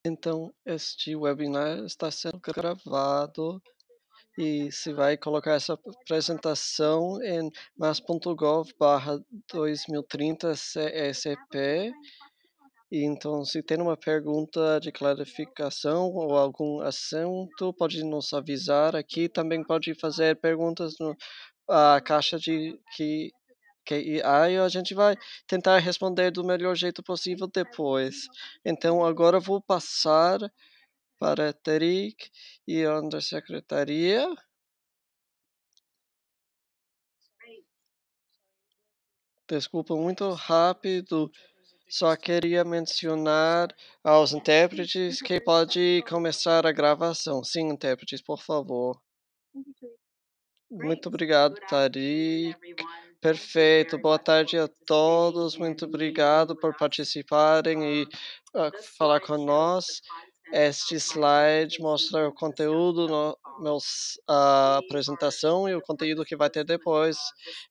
Então, este webinar está sendo gravado e se vai colocar essa apresentação em mas.gov/2030 CECP. E então, se tem uma pergunta de clarificação ou algum assunto, pode nos avisar aqui. Também pode fazer perguntas na caixa de que aí a gente vai tentar responder do melhor jeito possível depois. Então, agora eu vou passar para a Terik e a Undersecretaria. Desculpa, muito rápido. Só queria mencionar aos intérpretes que pode começar a gravação. Sim, intérpretes, por favor. Muito obrigado, Tarik. Perfeito. Boa tarde a todos. Muito obrigado por participarem e falar com nós. Este slide mostra o conteúdo, a apresentação e o conteúdo que vai ter depois.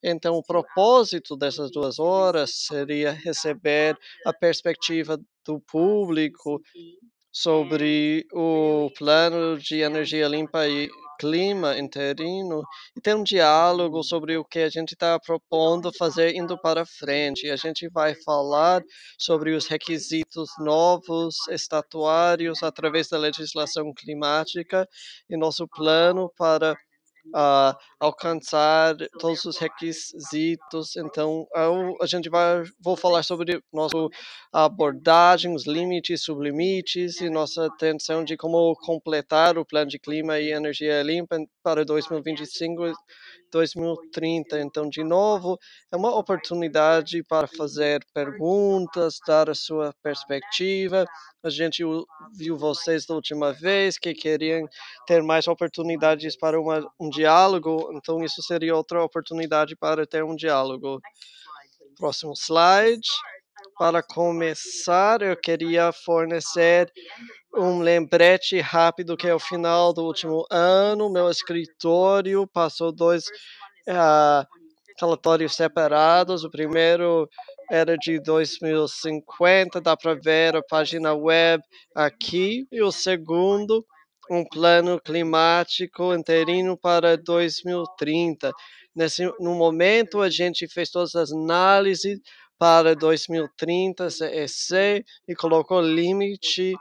Então, o propósito dessas 2 horas seria receber a perspectiva do público sobre o plano de energia limpa e clima interino e ter um diálogo sobre o que a gente está propondo fazer indo para frente. A gente vai falar sobre os requisitos novos estatuários através da legislação climática e nosso plano para alcançar todos os requisitos. Então, a gente vou falar sobre nossa abordagem, os limites, sublimites e nossa atenção de como completar o plano de clima e energia limpa para 2025 e 2030. Então, de novo, é uma oportunidade para fazer perguntas, dar a sua perspectiva. A gente viu vocês da última vez que queriam ter mais oportunidades para um diálogo, então isso seria outra oportunidade para ter um diálogo. Próximo slide. Para começar, eu queria fornecer um lembrete rápido que ao final do último ano, meu escritório passou 2 relatórios separados. O primeiro era de 2050, dá para ver a página web aqui, e o segundo, um plano climático interino para 2030. No momento, a gente fez todas as análises para 2030, CEC, e colocou limite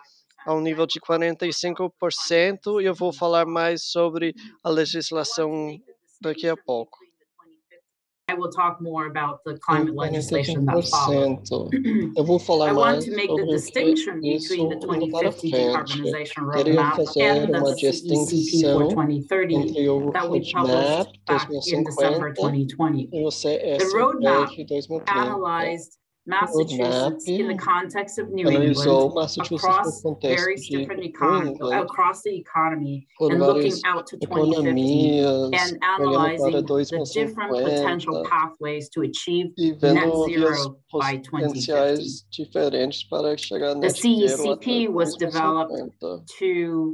ao nível de 45%, e eu vou falar mais sobre a legislação daqui a pouco. I will talk more about the climate legislation that followed. Eu vou falar I want mais to make the sobre distinction isso between the indo para 2050 frente. decarbonization Queria roadmap fazer and the uma CECP for distinção 2030 entre o that we roadmap published back in December 2050 2020. e o The CSP roadmap de 2030. analyzed O roadmap Massachusetts in the context of New analisou England Massachusetts no across contexto various de different New England, across the economy por and looking várias out to 2050 economias, and olhando para analyzing the different 2050 potential pathways to achieve e net vendo vias zero by 2050. potenciais diferentes para chegar The net zero até CECP was developed 2050. to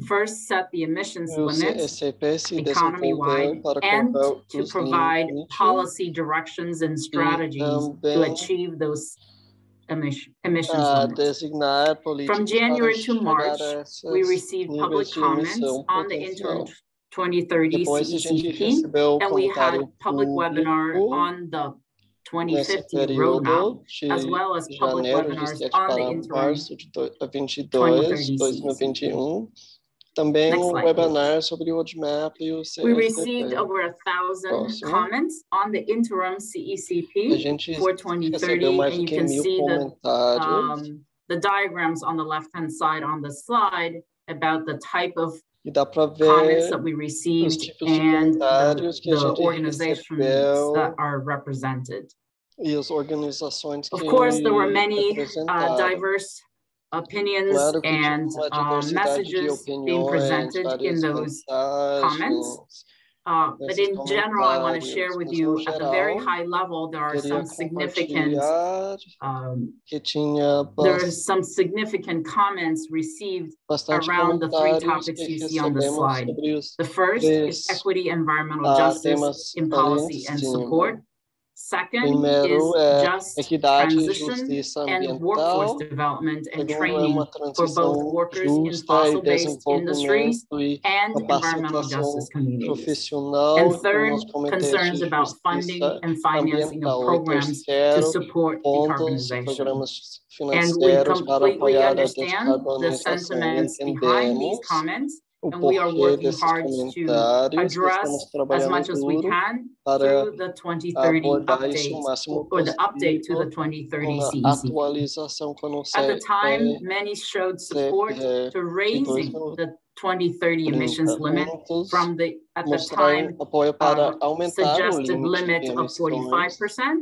first set the emissions O limits CECP se economy-wide desenvolveu para and colocar to os provide limites policy directions and e strategies to também achieve those emissions a limits. designar From políticas para January to chegar March, a we esses received public níveis de comments emissão on the Interim potencial. 2030 Depois a gente CECP, recebeu o and we had comentário public webinar público on the nesse 2050 roadmap, período as de well as public janeiro de webinars 7 on the para Interim março de 22, 2030 2021. Também Next um slide, webinar sobre o roadmap e o We CSP. received over 1,000 Próximo. comments on the interim A CECP gente for recebeu 2030, mais and do you que can 1.000 see comentários. the diagrams on the left-hand side on the slide about the type of E dá para comments ver that we os received tipos de and comentários que a the gente organizations recebeu that are represented. e as organizações que Of course, there were many apresentaram. diverse opinions Claro que and tinha uma diversidade de messages being opiniões, presented in várias those comments. mensagens, But in general, I want to share with mas you no at the very geral, high level, there are queria some significant compartilhar que tinha comments received bastante around the 3 comentários topics que you see on the recebemos slide. sobre os The first is três equity, environmental justice temas in ali policy em and cima. support. Second is Primeiro just equidade e transition justiça and workforce ambiental. development and Segundo, training uma for both transição workers in justa e fossil-based industries desenvolvimento e and environmental capacitação justice communities. profissional And nos third, comitês concerns de about funding justiça and financing of ambiental. E programs to terceiro, support pontos e decarbonization. programas And we financeiros para completely apoiar a understand the descarbonização. sentiments behind these Entendemos comments, o and we are porquê working desses hard to comentários e address estamos as trabalhando much as we duro can para through the 2030 abordar isso o update máximo or the update to the possível 2030 na CEC. atualização quando At the time, many showed support to raising the 2030 emissions limit from the, at the time, apoio para aumentar o suggested limite limit de of emissões 45%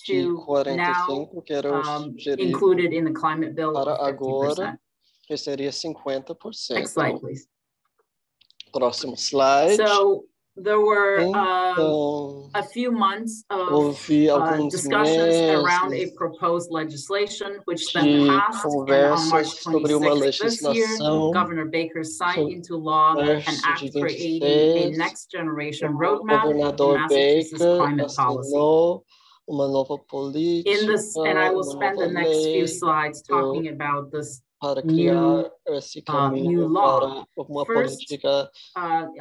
de to 45, now que era sugerido included in the climate bill para of 50%. agora, que seria 50%. Next slide, please. Próximo slide. So there were Então, a few months of houve alguns discussions around a meses proposed legislation, which then de passed, and on March conversas sobre uma 26th this year, legislação Governor Baker signed into law an act creating a next generation roadmap for governador Massachusetts Baker climate policy. assinou uma nova política, In this, and I will spend the next few slides talking about this para criar esse caminho para uma política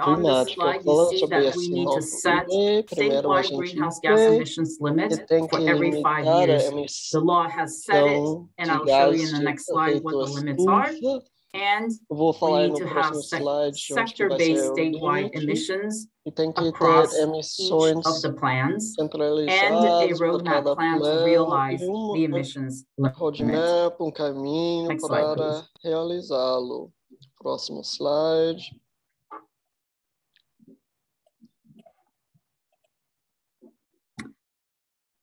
climática. Falando sobre esse novo lei, primeiro a gente vê que tem que limitar a emissão de gases de efeito estufa. Eu vou falar no próximo slide onde que vai ser o limite. E tem que ter emissões centralizadas por cada plano e uma roadmap, um caminho para realizá-lo. Próximo slide.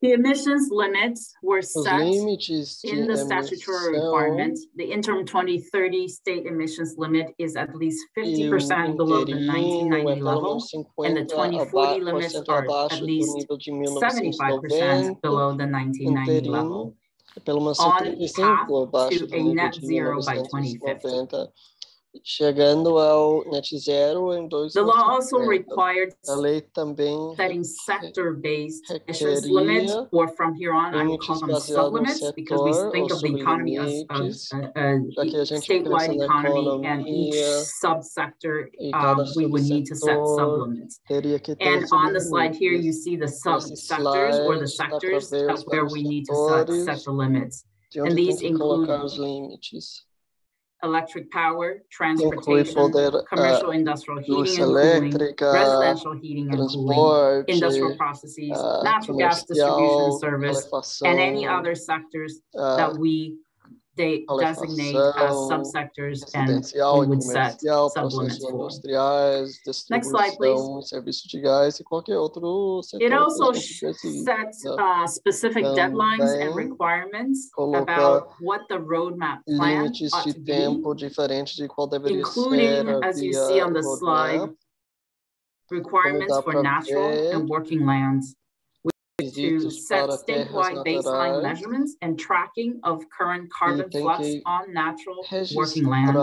The emissions limits were set in the statutory requirement. The interim 2030 state emissions limit is at least 50% below the 1990 level, and the 2040 limits are at least 75% below the 1990 level, on path to a net zero by 2050. Chegando ao net zero em 2050. The law also required a lei também setting sector-based emissions limits, or from here on I will call them sublimits, because we think of the economy as a statewide economy, and each subsector we would need to set sublimits. And on the slide here, you see the subsectors or the sectors where we need to set the limits. And these include electric power, transportation, commercial industrial heating and cooling, residential heating and cooling, industrial processes, natural gas distribution service, and any other sectors that we designate as subsectors, and we would set sublimits for. Next slide, please. It also sets specific deadlines and requirements about what the roadmap plan ought to be, including, as you see on the slide, requirements for natural and working lands, to set statewide baseline measurements and tracking of current carbon flux on natural working lands,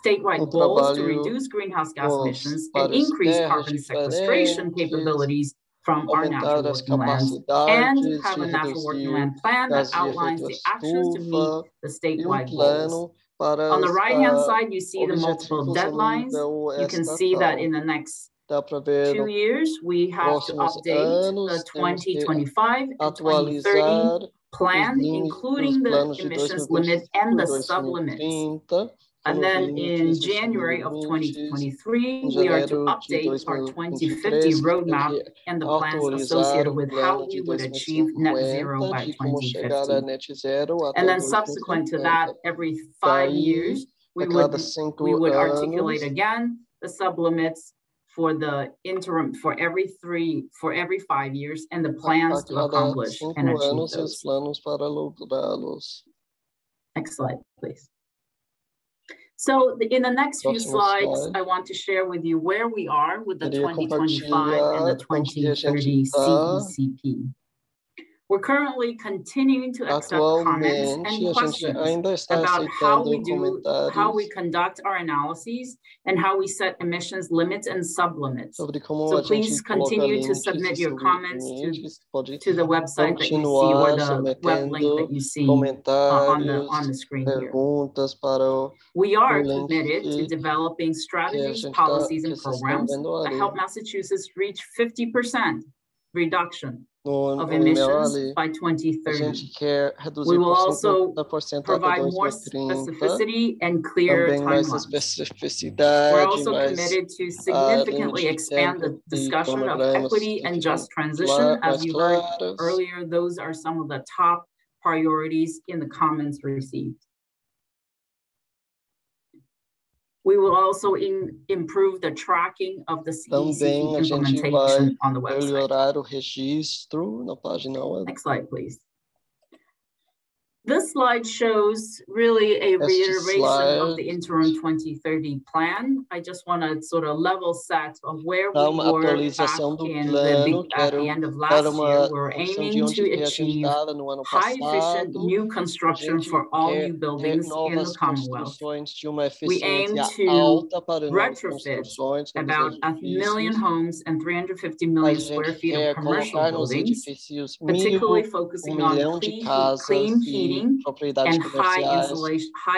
statewide goals to reduce greenhouse gas emissions and increase carbon sequestration capabilities from our natural working lands, and have a natural working land plan that outlines the actions to meet the statewide goals. On the right-hand side, you see the multiple deadlines. You can see that in the next 2 years, we have to update the 2025 and 2030 plan, including the emissions limit and the sublimits. And then in January of 2023, we are to update our 2050 roadmap and the plans associated with how we would achieve net zero by 2050. And then subsequent to that, every 5 years, we would articulate again the sublimits for the interim for every 5 years, and the plans to accomplish and achieve those. Next slide, please. So in the next few slides, I want to share with you where we are with the 2025 and the 2030 CECP. We're currently continuing to accept comments and questions about how we conduct our analyses and how we set emissions limits and sublimits. So please continue to submit your comments to the website that you see or the web link that you see on the screen here. We are committed to developing strategies, policies, and programs that help Massachusetts reach 50% reduction of emissions by 2030. We will also provide more specificity and clear timelines. We're also committed to significantly expand the discussion of equity and just transition. As you heard earlier, those are some of the top priorities in the comments received. We will also improve the tracking of the CEC implementation on the website. Next slide, please. This slide shows really a reiteration of the Interim 2030 plan. I just want to sort of level set of where we were back at the end of last year. We're aiming to achieve high efficient new construction for all new buildings in the Commonwealth. We aim to retrofit about 1 million homes and 350 million square feet of commercial buildings, particularly focusing on clean heating and high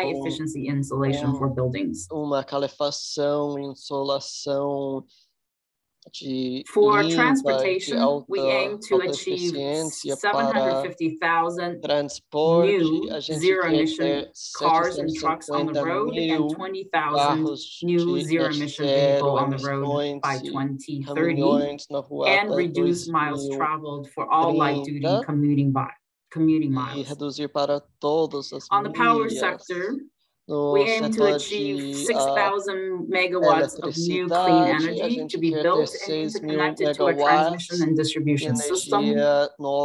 efficiency insulation for buildings. For transportation, we aim to achieve 750,000 new zero-emission cars and trucks on the road and 20,000 new zero-emission vehicles on the road by 2030, and reduce miles traveled for all light-duty commuting miles. On the power sector, we aim to achieve 6,000 megawatts of new clean energy to be built and interconnected to our transmission and distribution system.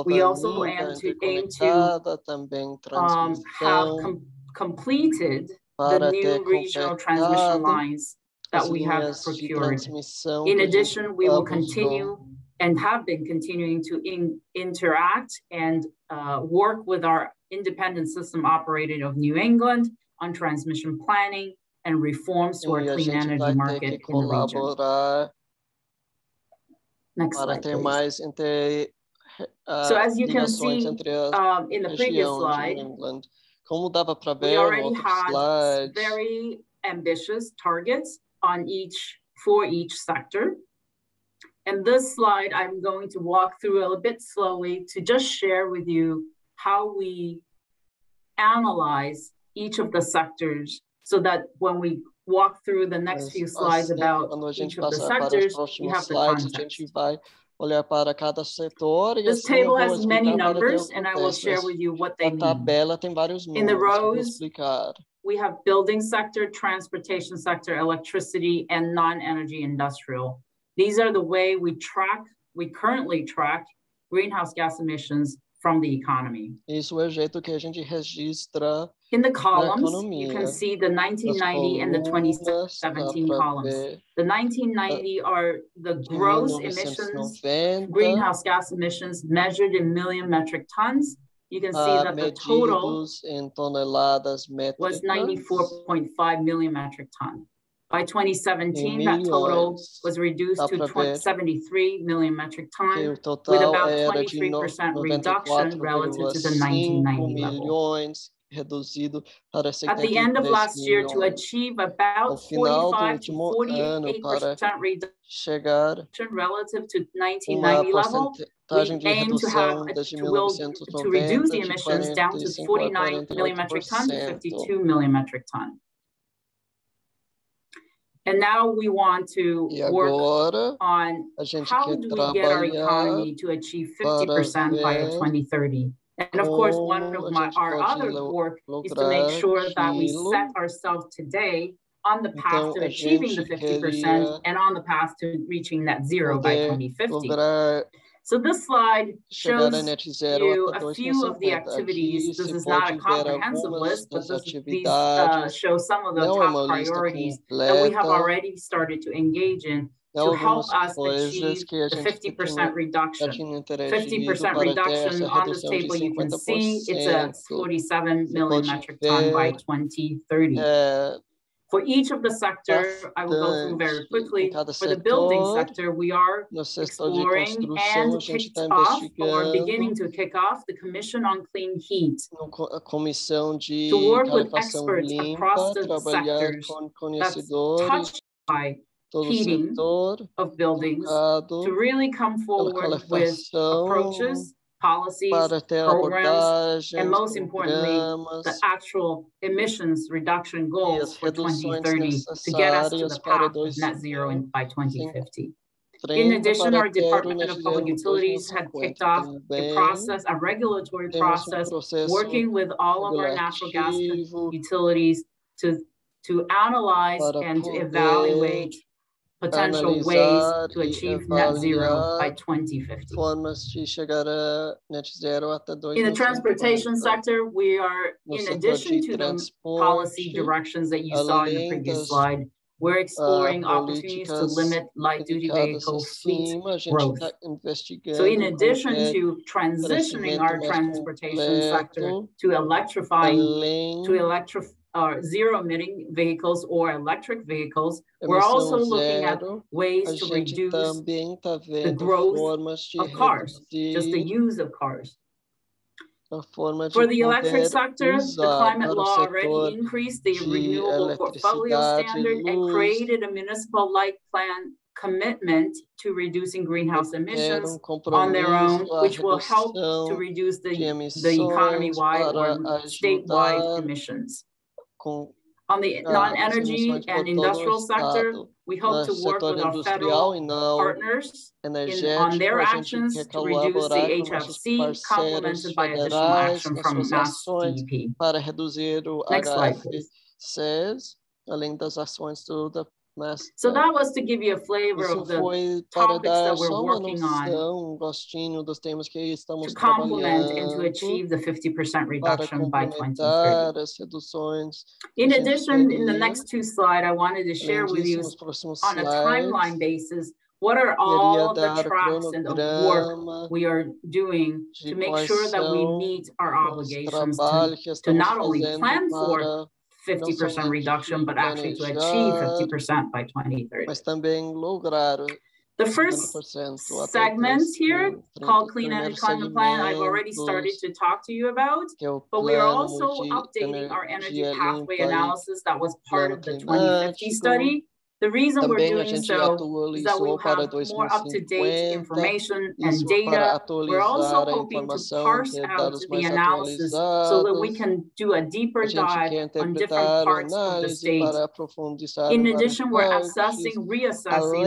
We also aim to have completed the new regional transmission lines that we have procured. In addition, we will continue and have been continuing to interact and work with our independent system operator of New England on transmission planning and reforms to our clean energy market in the region. Next slide, please. So as you can see in the previous slide, we already had very ambitious targets for each sector. And this slide, I'm going to walk through a little bit slowly to just share with you how we analyze each of the sectors, so that when we walk through the next few slides about each of the sectors, you have the context. This table has many numbers, and I will share with you what they mean. In the rows, we have building sector, transportation sector, electricity, and non-energy industrial. These are the way we currently track greenhouse gas emissions from the economy. In the columns, you can see the 1990 and the 2017 columns. The 1990 are the gross emissions, greenhouse gas emissions measured in million metric tons. You can see that the total was 94.5 million metric ton. By 2017, that total was reduced to 73 million metric ton, with about 23% reduction relative to the 1990 level. At the end of last year, to achieve about 45 to 48% reduction relative to 1990 level, we aim to reduce the emissions down to 49 million metric ton to 52 million metric ton. And now we want to work on how do we get our economy to achieve 50% by 2030. And of course, one of our other work is to make sure that we set ourselves today on the path to achieving the 50% and on the path to reaching net zero by 2050. So this slide shows you a few of the activities. This is not a comprehensive list, but these show some of the top priorities that we have already started to engage in to help us achieve the 50% reduction. 50% reduction on this table, you can see it's a 47 million metric ton by 2030. For each of the sector, I will go through very quickly. For the building sector, we are exploring and kicked off or beginning to kick off the Commission on Clean Heat to work with experts across the sectors that's touched by heating of buildings to really come forward with approaches, policies, programs, and most importantly, the actual emissions reduction goals for 2030 to get us to the path of net zero by 2050. In addition, our Department of Public Utilities had kicked off a regulatory process, working with all of our natural gas utilities to analyze and to evaluate potential ways to achieve net zero by 2050. In the transportation sector, we are, in addition to the policy directions that you saw in the previous slide, we're exploring opportunities to limit light-duty vehicle fleet growth. So in addition to transitioning our transportation sector to electrifying, zero-emitting vehicles or electric vehicles, we're also looking at ways to reduce the growth of cars, just the use of cars. For the electric sector, the climate law already increased the renewable portfolio standard and created a municipal-like plan commitment to reducing greenhouse emissions on their own, which will help to reduce the economy-wide or statewide emissions. On the non-energy and industrial sector, we hope to work with our federal partners on their actions to reduce the HFC, complemented by additional action from Mass DEP. Next slide, please. So that was to give you a flavor of the topics that we're working on to complement and to achieve the 50% reduction by 2030. In addition, in the next two slides, I wanted to share with you on a timeline basis, what are all the tracks and the work we are doing to make sure that we meet our obligations to not only plan for 50% reduction, but actually to achieve 50% by 2030. The first segment here, called Clean Energy Climate Plan, I've already started to talk to you about, but we are also updating our energy pathway analysis that was part of the 2050 study. The reason we're doing so is that we'll have more up-to-date information and data. We're also hoping to parse out the analysis so that we can do a deeper dive on different parts of the state. In addition, we're reassessing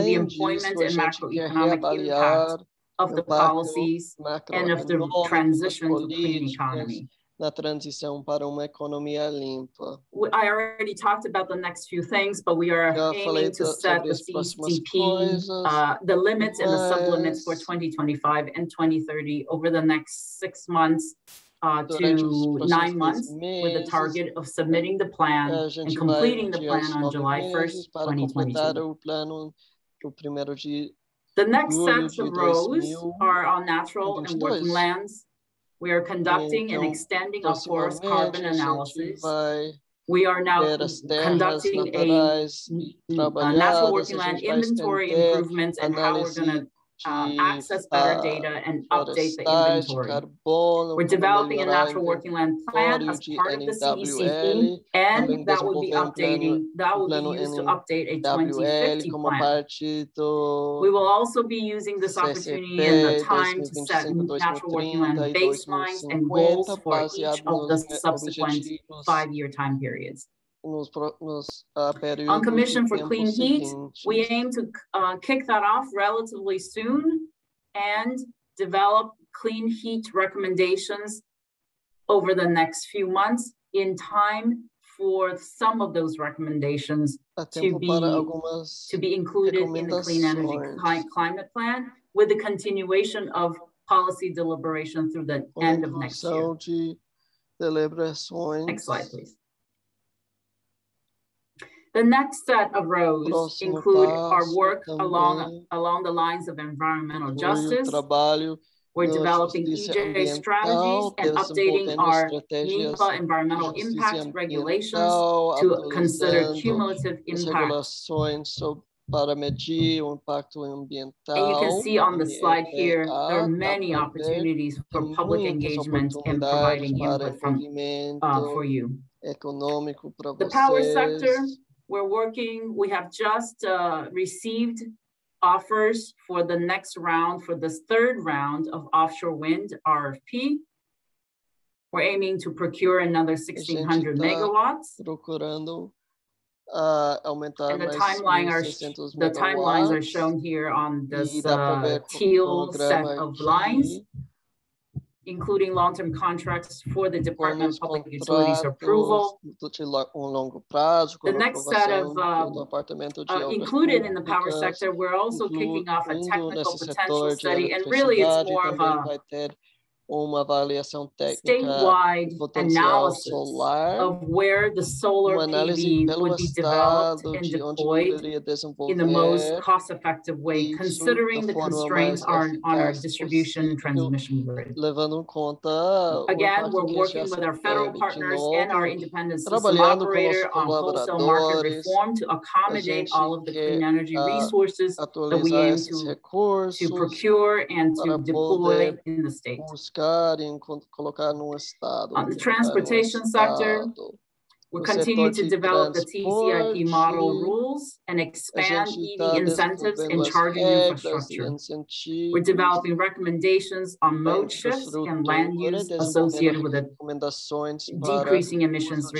the employment and macroeconomic impact of the policies and of the transition to clean economy. Na transição para uma economia limpa. I already talked about the next few things, but we are aiming to set the CCP, the limits and the sublimits for 2025 and 2030 over the next 6 months to 9 months, with the target of submitting the plan and completing the plan on July 1st, 2022. The next sets of rows are on natural and working lands. We are conducting and extending a forest carbon analysis. We are now conducting a natural working land inventory improvements and how we're going to access better data and update the inventory. We're developing a natural working land plan as part of the CECP, and that will be used to update a 2050 plan. We will also be using this opportunity and the time to set natural working land baselines and goals for each of the subsequent 5-year time periods. On Commission for Clean Heat, we aim to kick that off relatively soon and develop clean heat recommendations over the next few months in time for some of those recommendations to be included in the Clean Energy Climate Plan, with the continuation of policy deliberation through the end of next year. Next slide, please. The next set of rows include our work along the lines of environmental justice. We're developing EJ strategies and updating our NEPA environmental impact regulations to consider cumulative impacts. Para medir o impacto ambiental. And you can see on the slide here, there are many opportunities for public engagement and providing input for you. Econômico para vocês. The power sector, we have just received offers for the next round, for this third round of offshore wind RFP. We're aiming to procure another 1,600 megawatts. Procurando aumentar and the mais timelines are shown here on this teal set of lines, including long-term contracts for the Department of Public Utilities approval. The next set of included in the power sector, we're also kicking off a technical potential study, and really it's more of a avaliação técnica statewide analysis of where the solar PV would be developed and deployed in the most cost-effective way, considering the constraints on our distribution and transmission grid. Again, we're working with our federal partners and our independent system operator on wholesale market reform to accommodate all of the clean energy resources that we aim to procure and to deploy in the state. On the transportation sector, we continue to develop the TCIP model rules and expand EV incentives and charging infrastructure. We're developing recommendations on mode shifts and land use associated with it, decreasing emissions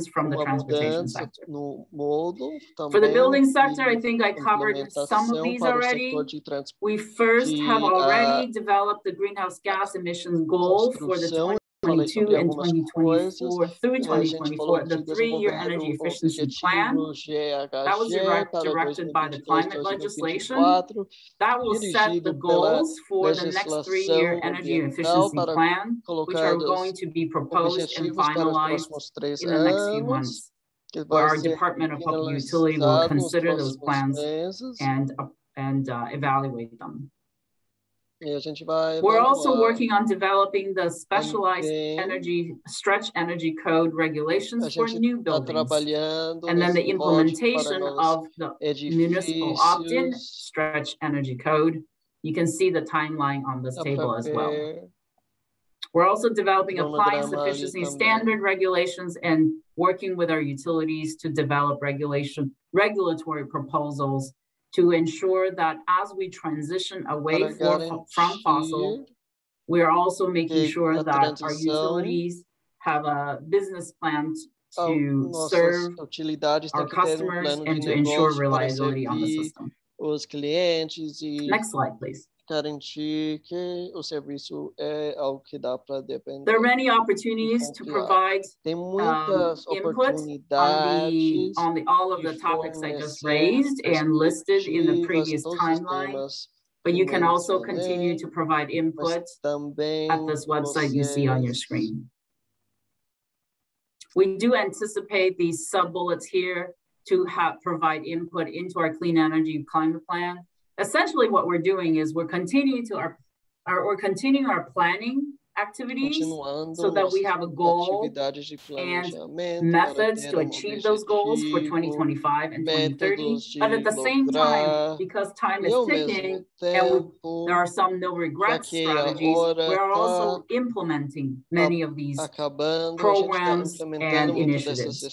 from the transportation sector. For the building sector, I think I covered some of these already. We first have already developed the greenhouse gas emissions goal for the 2022 and 2024 through 2024, the 3-year energy efficiency plan. That was directed by the climate legislation. That will set the goals for the next 3-year energy efficiency plan, which are going to be proposed and finalized in the next few months, where our Department of Public Utility will consider those plans and evaluate them. We're also working on developing the specialized stretch energy code regulations for new buildings, and then the implementation of the municipal opt-in stretch energy code. You can see the timeline on this table as well. We're also developing appliance efficiency standard regulations and working with our utilities to develop regulatory proposals to ensure that as we transition away from fossil, we are also making sure that our utilities have a business plan to serve our customers and to ensure reliability on the system. Next slide, please. Garantir que o serviço é algo que dá para depender. There are many opportunities to provide input on all of the topics I just raised and listed in the previous timeline. But you can also continue to provide input at this website you see on your screen. We do anticipate these sub-bullets here to provide input into our clean energy climate plan. Essentially, what we're doing is we're continuing our planning activities so that we have a goal and methods to achieve those goals for 2025 and 2030. But at the same time, because time is ticking and there are some no-regret strategies, we're also implementing many of these programs and initiatives.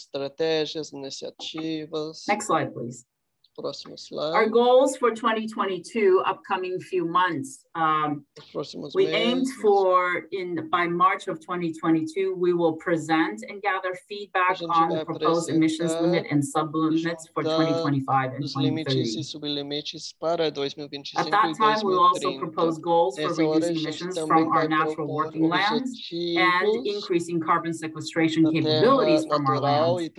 Next slide, please. Our goals for 2022, upcoming few months. We aimed for, by March of 2022, we will present and gather feedback on the proposed emissions limit and sublimits for 2025 and 2030. At that time, we'll also propose goals for reducing emissions from our natural working lands and increasing carbon sequestration capabilities from our lands.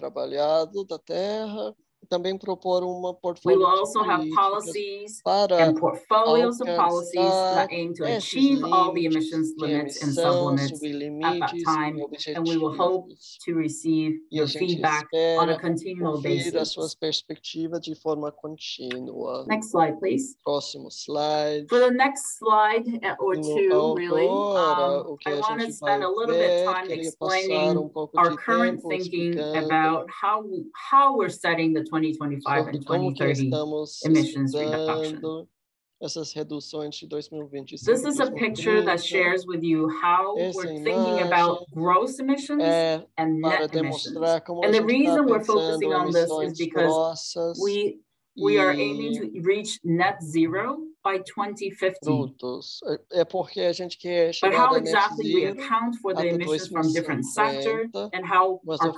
também propor uma We portfólio will de also have políticas policies para and portfolios of policies alcançar that aim to esses achieve all the limites emissions de limits and emissão, sublimits at that sublimites time, e and we will hope objetivos. to receive E a your gente feedback on a espera continual ouvir as basis. suas perspectivas de forma contínua. Next slide, please. Próximo slide. For the next slide or two, really, Agora, o que I a want to gente spend vai a little bit ver, time queria passar explaining pouco our de current tempo thinking explicando about how we're setting the 2025 sobre and como que 2030 estamos emissions reduction. estudando essas reduções de 2025 This e is a picture that 2030. shares with you how Essa we're thinking about gross emissions and para net emissions. demonstrar como And a the gente está reason we're pensando focusing on this is emissões because grossas we are aiming to reach net zero by 2050. brutos. É porque a gente quer But chegar how a net exactly we zero account for the até emissions from different 2050, sectors and how mas a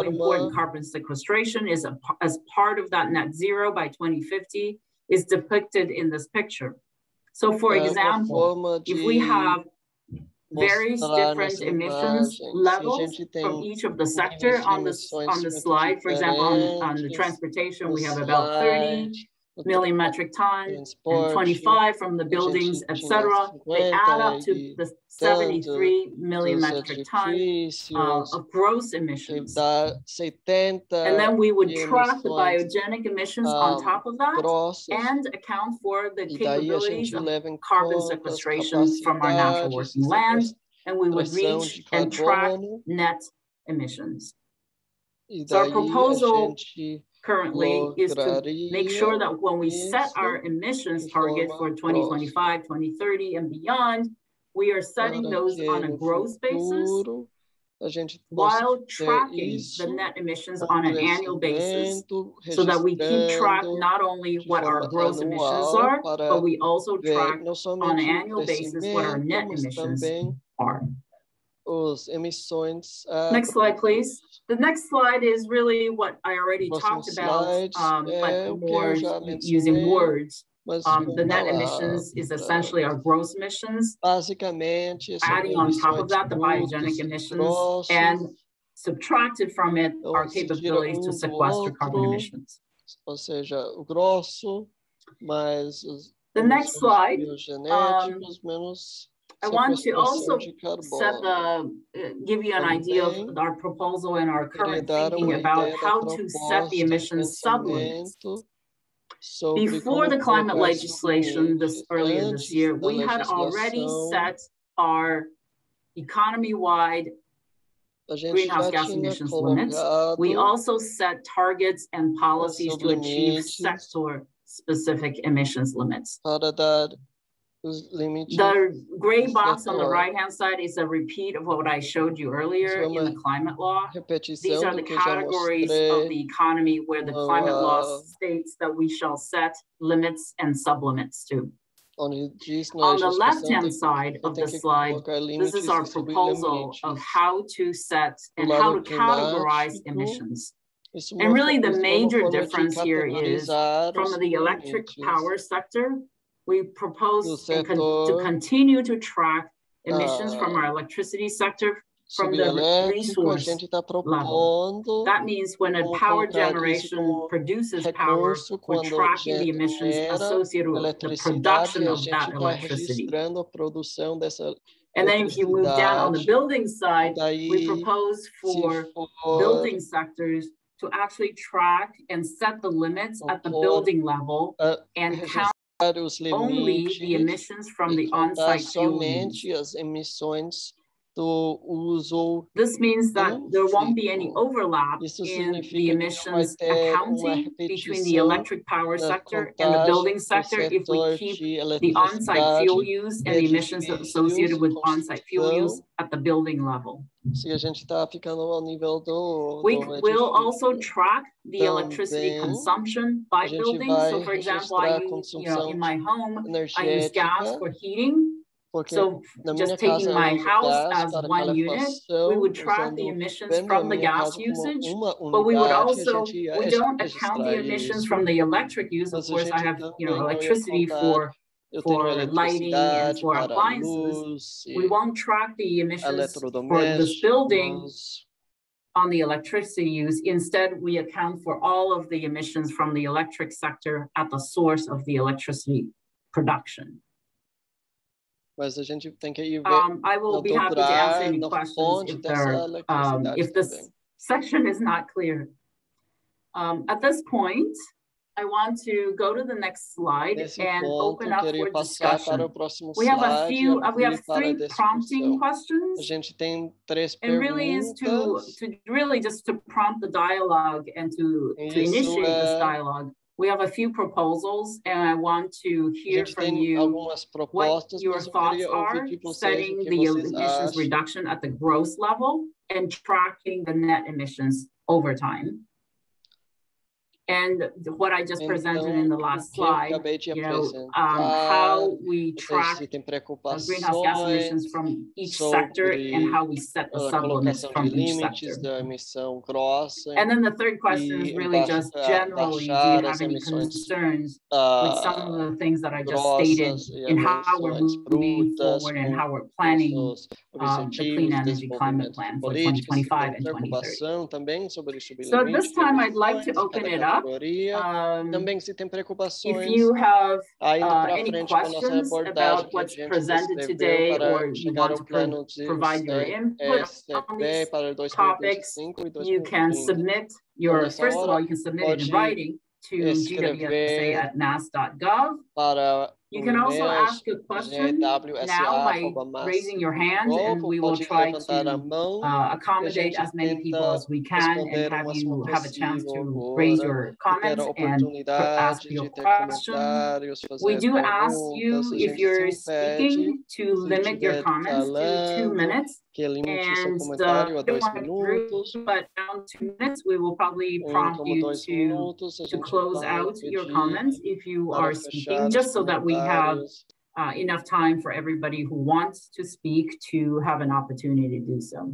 important carbon sequestration is as part of that net zero by 2050 is depicted in this picture. So for example, if we have various different emissions levels from each of the sector on the slide, for example, on the transportation, we have about 30 million metric tons and 25 from the buildings, etc. They add up to the 73 million metric tons of gross emissions. And then we would track the biogenic emissions on top of that and account for the capabilities of carbon sequestration from our natural working land, and we would reach and track net emissions. So our proposal currently is to make sure that when we set our emissions target for 2025, 2030, and beyond, we are setting those on a gross basis while tracking the net emissions on an annual basis so that we keep track not only what our gross emissions are, but we also track on an annual basis what our net emissions are. Next slide, please. The next slide is really what I already talked about, but more using words. The net emissions is essentially our gross emissions, adding on top of that the biogenic emissions, and subtracted from it our capabilities to sequester carbon emissions. The next slide, I want to also give you an idea of our proposal and our current thinking about how to set the emissions sublimits. Before the climate legislation earlier this year, we had already set our economy-wide greenhouse gas emissions limits. We also set targets and policies to achieve sector-specific emissions limits. The gray box on the right-hand side is a repeat of what I showed you earlier in the climate law. These are the categories of the economy where the climate law states that we shall set limits and sublimits to. On the left-hand side of the slide, this is our proposal of how to set and how to categorize emissions. And really the major difference here is from the electric power sector, we propose to continue to track emissions from our electricity sector from the resource level. That means when a power generation produces power, we're tracking the emissions associated with the production of that electricity. And then if you move down on the building side, we propose for building sectors to actually track and set the limits at the building level and count only the emissions from the on-site fuel use. This means that there won't be any overlap in the emissions accounting between the electric power sector and the building sector if we keep the on-site fuel use and the emissions associated with on-site fuel use at the building level. We will also track the electricity consumption by building. So for example, I use, in my home, I use gas for heating. So just taking my house as one unit, we would track the emissions from the gas usage, but we don't account the emissions from the electric use. Of course, I have, electricity for lighting and for appliances. We won't track the emissions for this building on the electricity use. Instead, we account for all of the emissions from the electric sector at the source of the electricity production. Mas a gente tem que ir I will be happy to answer any questions if this section is not clear. At this point, I want to go to the next slide and open up for discussion. We have three prompting questions. A gente tem 3 and really is to really just to prompt the dialogue and to initiate this dialogue. We have a few proposals, and I want to hear from you what your thoughts are, setting the emissions reduction at the gross level and tracking the net emissions over time. And what I just presented in the last slide, how we track greenhouse gas emissions from each sector and how we set the sublimits from each sector. And then the third question is really just generally, do you have any concerns with some of the things that I just stated in how we're moving forward and how we're planning the Clean Energy Climate Plan for 2025 and 2030. So at this time, I'd like to open it up. If you have any questions about what's presented today, or you want to provide your input on these topics, you can submit your, first of all, you can submit it in writing to gwsa@mass.gov. You can also ask a question now by raising your hand, and we will try to accommodate as many people as we can and have you have a chance to raise your comments and ask your questions. We do ask you, if you're speaking, to limit your comments to 2 minutes. And but down 2 minutes, we will probably prompt you to close out your comments if you are speaking, just so that we have enough time for everybody who wants to speak to have an opportunity to do so.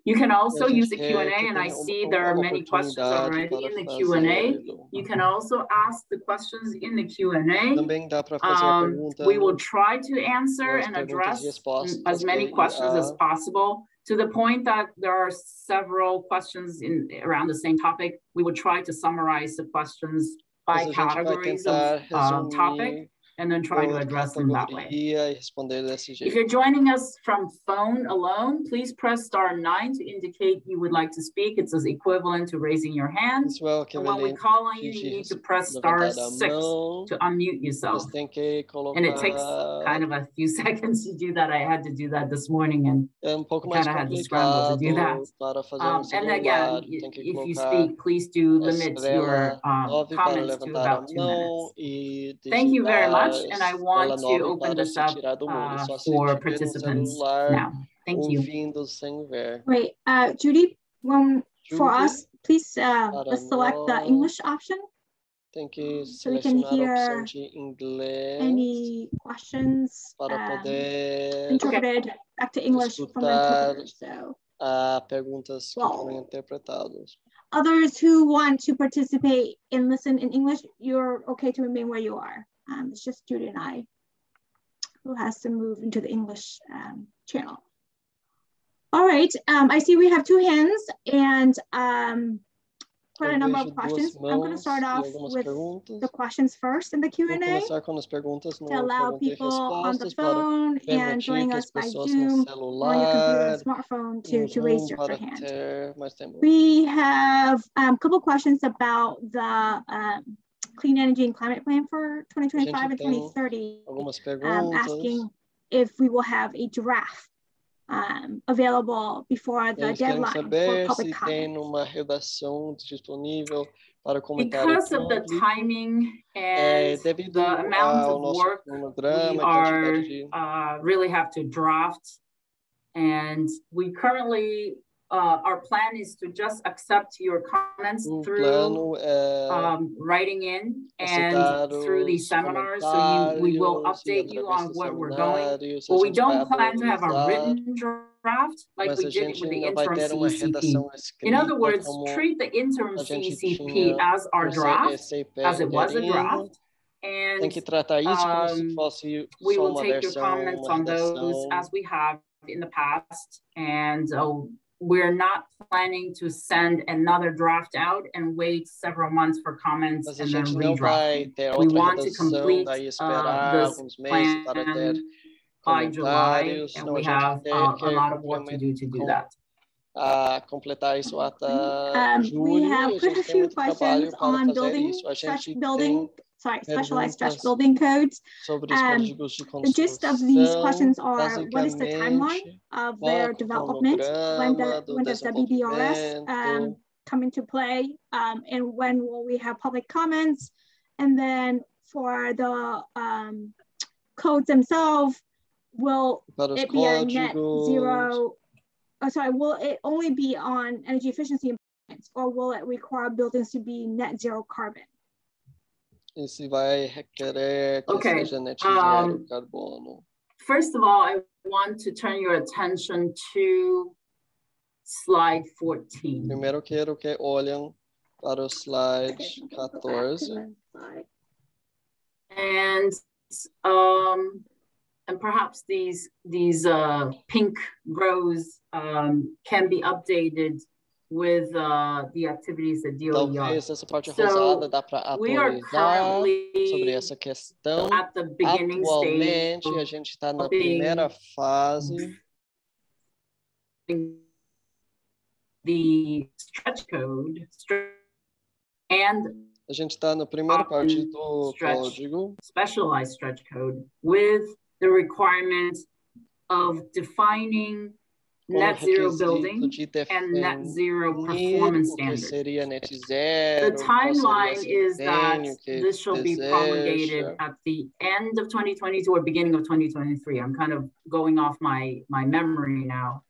You can also use the Q&A, and I see there are many questions already in the Q&A. You can also ask the questions in the Q&A. We will try to answer and address as many questions as possible. To the point that there are several questions around the same topic, we will try to summarize the questions by categories of topic, and then try to address them that way. If you're joining us from phone alone, please press *9 to indicate you would like to speak. It's as equivalent to raising your hand. And when we call on you, you need to press *6 to unmute yourself. And it takes kind of a few seconds to do that. I had to do that this morning, and kind of had to scramble to do that. And again, if you speak, please do limit your comments to about 2 minutes. Thank you very much. And I want to open this up for participants now. Thank you. Wait, Judy, for us, please let's select the English option. So we can hear any questions interpreted back to English from the interpreter. So, others who want to participate and listen in English, you're okay to remain where you are. It's just Judy and I who has to move into the English channel. All right, I see we have 2 hands and quite a number of questions. I'm going to start off with the questions first in the Q&A to allow people on the phone and joining us by Zoom or on your computer and smartphone to raise your hand. We have a couple questions about the Clean Energy and Climate Plan for 2025 and 2030, asking if we will have a draft available before the deadline for public comment. Because of the timing and the amount of work we really have to draft, and we currently our plan is to just accept your comments through writing in and through these seminars. So we will update you on where we're going. But we don't plan to have a written draft like we did with the interim CECP. In other words, treat the interim CECP as our draft, as it was a draft. And we will take your comments on those as we have in the past. And we're not planning to send another draft out and wait several months for comments Mas a and then gente não vai redrafting. ter We outra want to redação, complete daí esperar this alguns meses para ter plan by July, comentários. and Não, a we gente have a lot of work to do that. A completar isso até julho, we have e a quite a gente tem few muito trabalho questions para on fazer building, isso. A stretch gente building, tem specialized stretch perguntas building codes. sobre os códigos de The gist of these questions construção, are: what is the timeline of their development? When does WBRS come into play? And when will we have public comments? And then for the codes themselves, will it be a net zero? Will it only be on energy efficiency improvements, or will it require buildings to be net zero carbon? E se vai requerer que seja net zero carbono. First of all, I want to turn your attention to slide 14. Primeiro quero que olhem para o slide 14. And perhaps these pink rows can be updated with the activities that DOE are. Talvez essa parte rosada dá para atualizar sobre essa questão. Atualmente a gente está na primeira fase. The stretch code and a gente está na primeira parte do código. Specialized stretch code with the requirement of defining net zero building and net zero performance standards. The timeline is that this shall be promulgated at the end of 2022 or beginning of 2023. I'm kind of going off my memory now.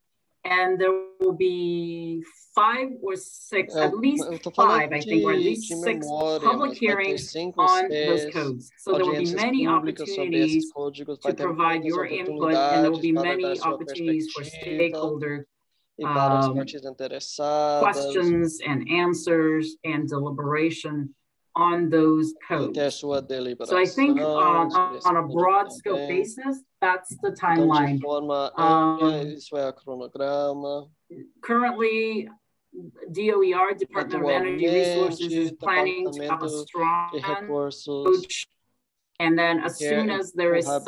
And there will be 5 or 6, at least 5, I think, or at least 6 public hearings on those codes. So there will be many opportunities to provide your input, and there will be many opportunities for stakeholder questions and answers and deliberation on those codes. So I think on a broad scope basis, that's the timeline. Currently, DOER, Department of Energy Resources, is planning to have a strong approach. And then as soon as there is some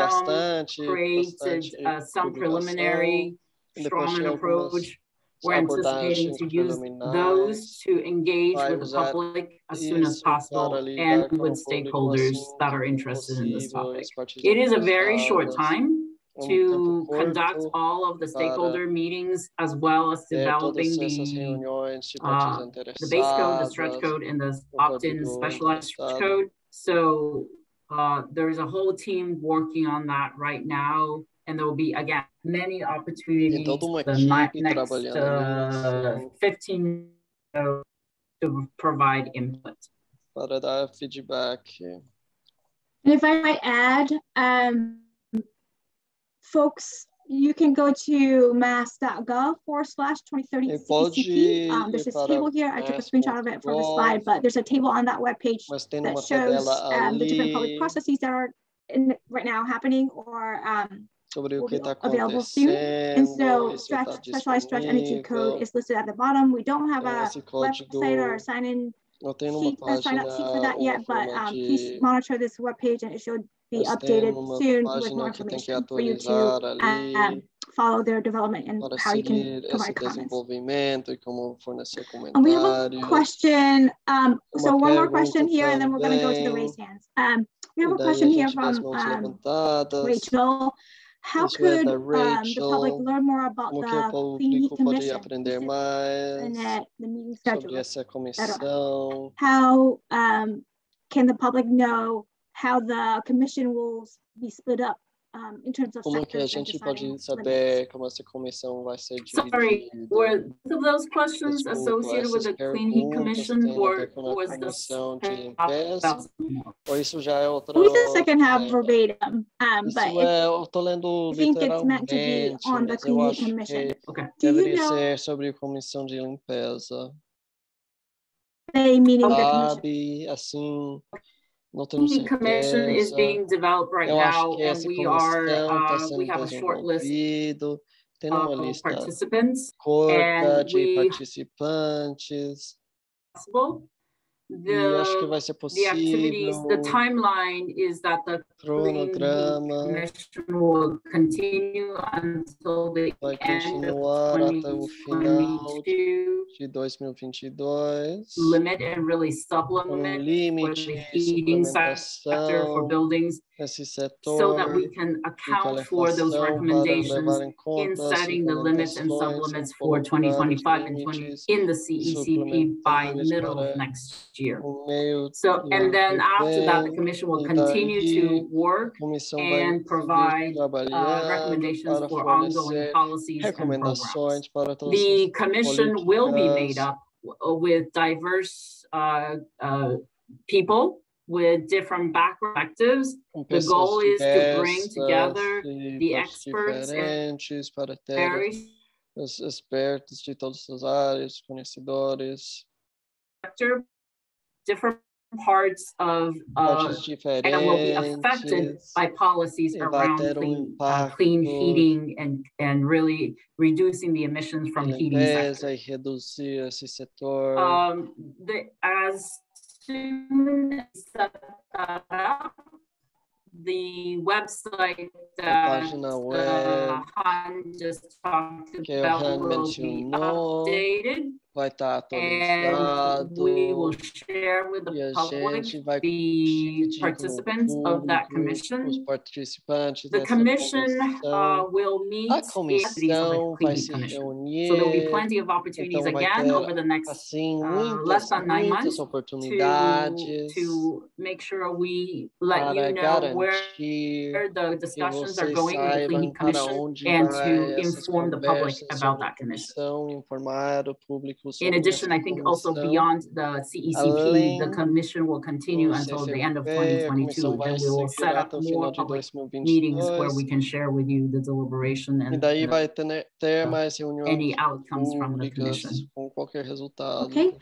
preliminary strong approach, we're anticipating to use those to engage with the public as soon as possible and with stakeholders that are interested in this topic. It is a very short time to conduct all of the stakeholder meetings as well as developing the base code, the stretch code, and the opt-in specialized stretch code. So there is a whole team working on that right now. And there will be, again, many opportunities the next 15 to provide input. Para dar feedback. And if I might add, folks, you can go to mass.gov/2030 CPCP. There's this table here. I took a screenshot of it for the slide, but there's a table on that webpage that shows the different public processes that are right now happening or will be available soon. And so specialized stretch energy code is listed at the bottom. We don't have a website or a sign-in sheet, sign-up sheet for that yet, but please monitor this webpage and it should be updated soon with more information for you to follow their development and how you can provide comments. And we have a question. So one more question here, and then we're going to go to the raised hands. We have a question here from Rachel. How could the public learn more about the Clean Heat Commission, the meeting schedule, how can the public know how the commission will be split up in terms of como que a gente pode saber como essa comissão vai ser dividida? Sorry, were both of those questions associated with the Clean Heat Commission, or was the comissão de limpeza? Ou isso já é outra? Read the second half verbatim, but eu tô lendo literalmente, mas eu acho que deveria ser sobre a comissão de limpeza. Sabe, assim. The commission is being developed right now, and we have a short list tem uma lista participants, curta and de participantes. E acho que vai ser possível. The timeline is that the cronograma commission will continue until the vai end of continuar até o final 2022. de 2022. Limit and really supplement limite for the heating sector for buildings, nesse setor so that we can account for those recommendations in setting the limits and supplements for 2025 and 20 in the CECP by middle of next year. So, and then after that, the commission will continue to work and provide recommendations for ongoing policies and programs. The commission will be made up with diverse people with different perspectives. The goal is to bring together the experts para ter os expertos de todas as áreas, conhecedores, different parts of and will be affected by policies around clean heating and really reducing the emissions from heating sector. E reduzir esse setor. As soon as set that up, the website that Han just talked about will be updated. Vai estar atualizado. And we will share with the public the participants of that commission. Os participantes the commission will meet a comissão vai se reunir. So there will be plenty of opportunities again over the next less than 9 months to make sure we let you know where the discussions are going with the Clean Commission and to inform the public about that commission. Informar o público. In addition, I think also beyond the CECP, the commission will continue until the end of 2022, and we will set up more public meetings where we can share with you the deliberation and any outcomes from the commission. Okay,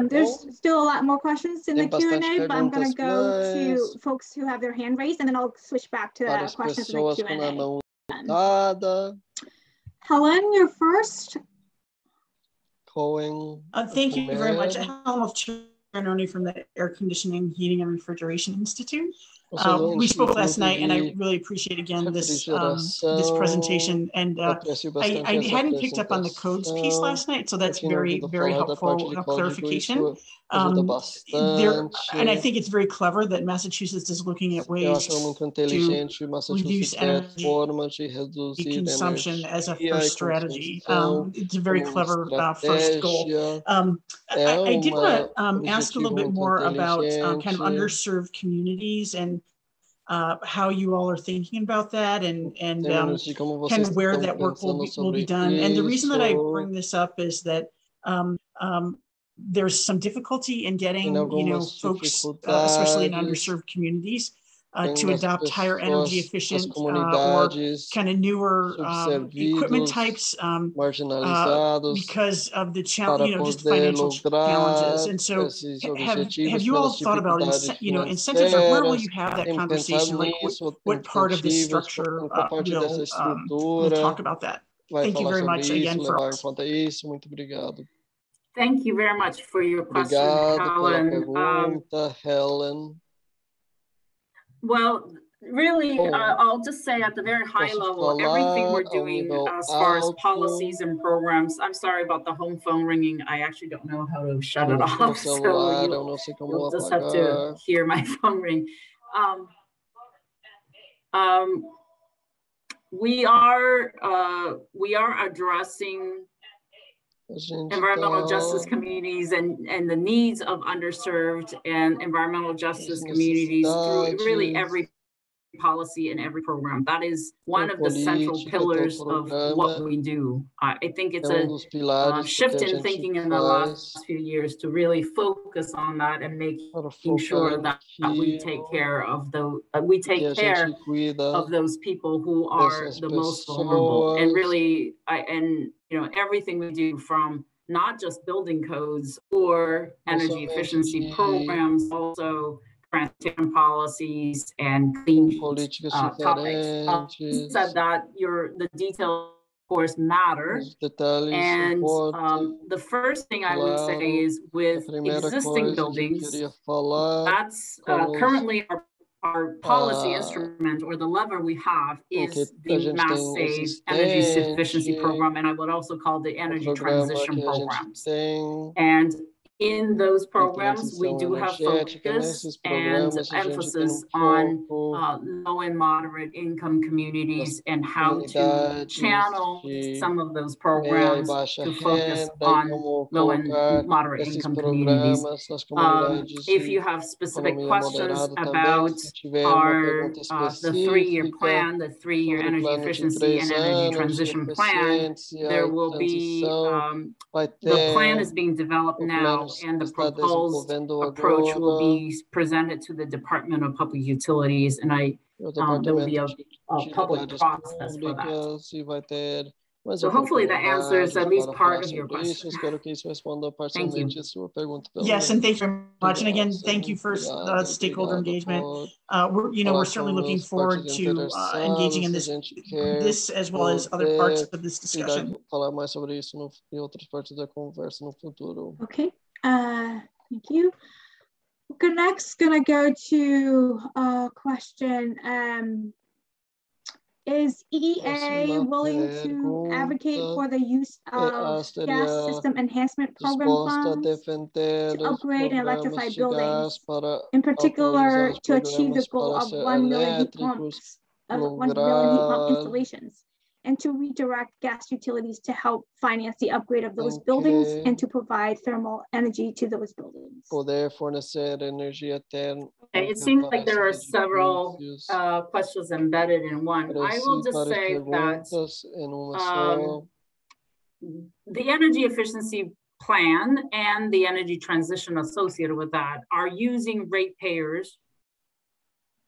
there's still a lot more questions in the Q&A, but I'm going to go to folks who have their hand raised, and then I'll switch back to questions in the Q&A. Helen, you're first. Thank you very much. Helen Chernoni from the Air Conditioning, Heating and Refrigeration Institute. We spoke last night, and I really appreciate again this this presentation. And I hadn't picked up on the codes piece last night, so that's very, very helpful clarification. And I think it's very clever that Massachusetts is looking at ways to reduce energy consumption as a first strategy. It's a very clever first goal. I did want to ask a little bit more about kind of underserved communities and how you all are thinking about that and kind of where that work will be done. And the reason that I bring this up is that there's some difficulty in getting, folks, especially in underserved communities, to adopt higher energy efficient or kind of newer equipment types because of the just financial challenges. And so have you all thought about incentives, or where will you have that conversation? Like what part of this structure will talk about that? Thank you very much again for us. Thank you very much for your question, Helen. Well, really, I'll just say at the very high level, everything we're doing as far as policies and programs. I'm sorry about the home phone ringing. I actually don't know how to shut it off, so you'll just have to hear my phone ring. We are addressing environmental justice communities and the needs of underserved and environmental justice communities through really every policy and every program. That is one of the central pillars of what we do. I think it's a shift in thinking in the last few years to really focus on that and making sure that we take care of those people who are the most vulnerable. And really, everything we do, from not just building codes or energy efficiency programs, also transportation policies and clean heat topics. Said that the details course, matter. And the first thing I would say is with existing buildings, that's currently our policy instrument, or the lever we have, is the Mass Save Energy Efficiency Program, and I would also call the Energy Transition Programs. And in those programs, we do have focus and emphasis on low and moderate income communities and how to channel some of those programs to focus on low and moderate income communities. If you have specific questions about the 3-year plan, the 3-year energy efficiency and energy transition plan, there will be, the plan is being developed now, and the proposed approach will be presented to the Department of Public Utilities, and there will be a public process for that. So hopefully that answers at least part of your question. Thank you. Yes, and thank you very much. And again, thank you for stakeholder engagement. We're certainly looking forward to engaging in this as well as other parts of this discussion. Okay, thank you. We're next gonna go to a question. Is EEA willing to advocate for the use of gas system enhancement program funds to upgrade and electrify buildings, in particular to achieve the goal of 1 million heat pumps, 1 million heat pump installations, and to redirect gas utilities to help finance the upgrade of those buildings and to provide thermal energy to those buildings? It seems like there are several questions embedded in one. I will just say that the energy efficiency plan and the energy transition associated with that are using ratepayers'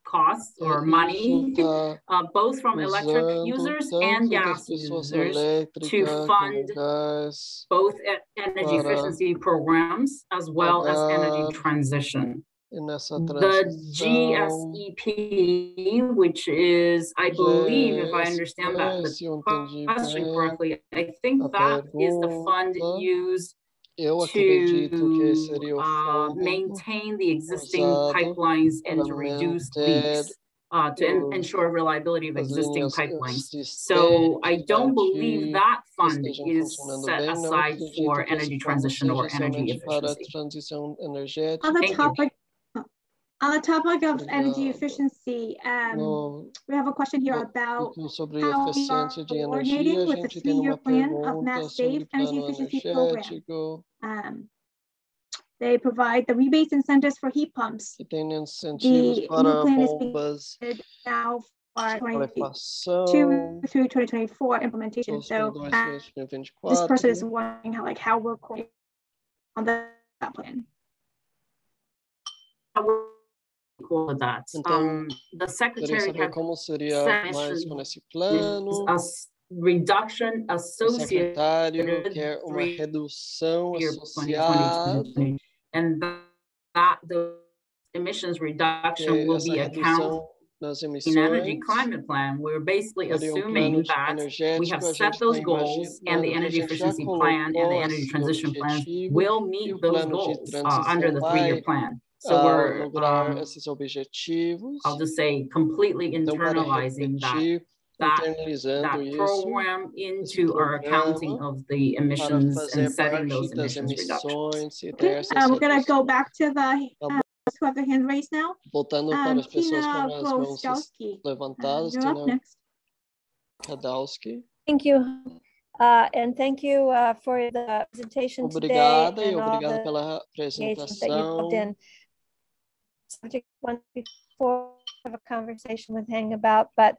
costs or money, both from electric users and gas users, to fund both energy efficiency programs as well as energy transition. The GSEP, which is, I believe, if I understand that the question correctly, I think that is the fund used to maintain the existing pipelines and to reduce leaks, to ensure reliability of existing pipelines. So I don't believe that fund is set aside for energy transition or energy efficiency. On the topic of energy efficiency, we have a question here about how we are coordinating with the 3-year plan of Mass Save Energy Efficiency Program. They provide the rebates incentives for heat pumps. The new plan is being now for 2022 through 2024 implementation. So this person is wondering how we're coordinating on that plan. With that. The secretary had said a reduction associated with and that the emissions reduction will be accounted in energy climate plan. We're basically assuming that we have set those goals, and the energy efficiency plan and the energy transition plans will meet those goals under the 3-year plan. So we're, I'll just say, completely internalizing that program into our accounting of the emissions and setting those emissions reductions. Okay, we're going to go back to the who have their hand raised now. Tina Grostowski, you're up next. Thank you. And thank you for the presentation today and all the engagement that you put in. Subject one before have a conversation with Han about, but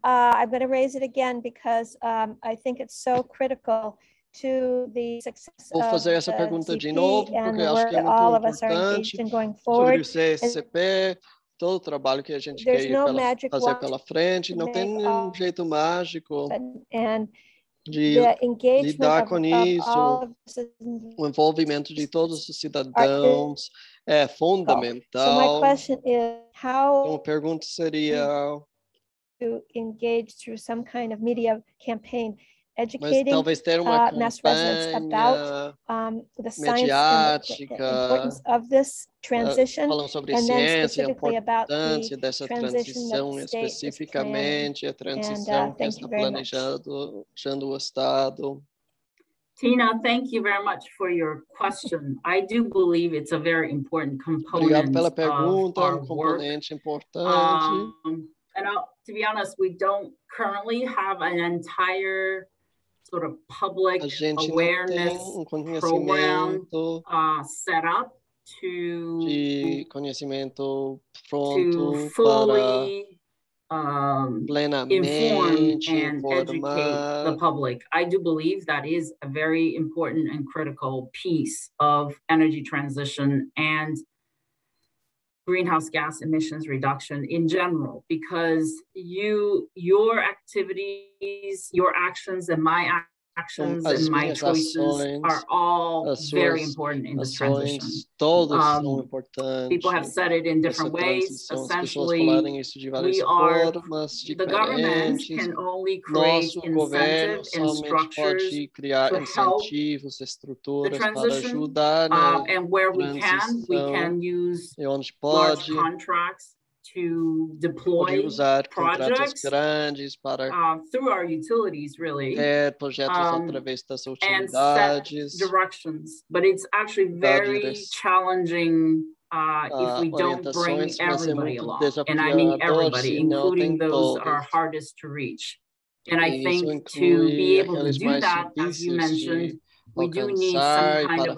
I'm going to raise it again because I think it's so critical to the success of the CP and the work that all of us are engaged in going forward. Todo o trabalho que a gente There's quer no magic fazer pela frente, não tem um jeito mágico de lidar com isso. O envolvimento de todos os cidadãos é fundamental. So my question is, how então, a pergunta seria to engage through some kind of media campaign, Mas educating talvez ter uma mass residents about the science and the importance of this transition, falando sobre and then ciência, a specifically about the importância dessa transition that transição the state is especificamente, a planning. transição que Thank está you very much. planejando o Estado. Tina, thank you very much for your question. I do believe it's a very important Obrigado component pela pergunta, of our componente work. importante. And to be honest, we don't currently have an entire sort of public awareness program set up de conhecimento pronto to fully inform plenamente and educate the public. I do believe that is a very important and critical piece of energy transition and greenhouse gas emissions reduction in general, because your activities, your actions, and my actions and my choices are all very important in this transition. Todos são importantes. People have said it in different ways. Essentially, the government can only create incentives and structures to help the transition, and where we can use large contracts to deploy projects through our utilities, really, and set directions. But it's actually very challenging if we don't bring everybody along. And I mean everybody, including those that are hardest to reach. And I think to be able to do that, as you mentioned, we do need some kind of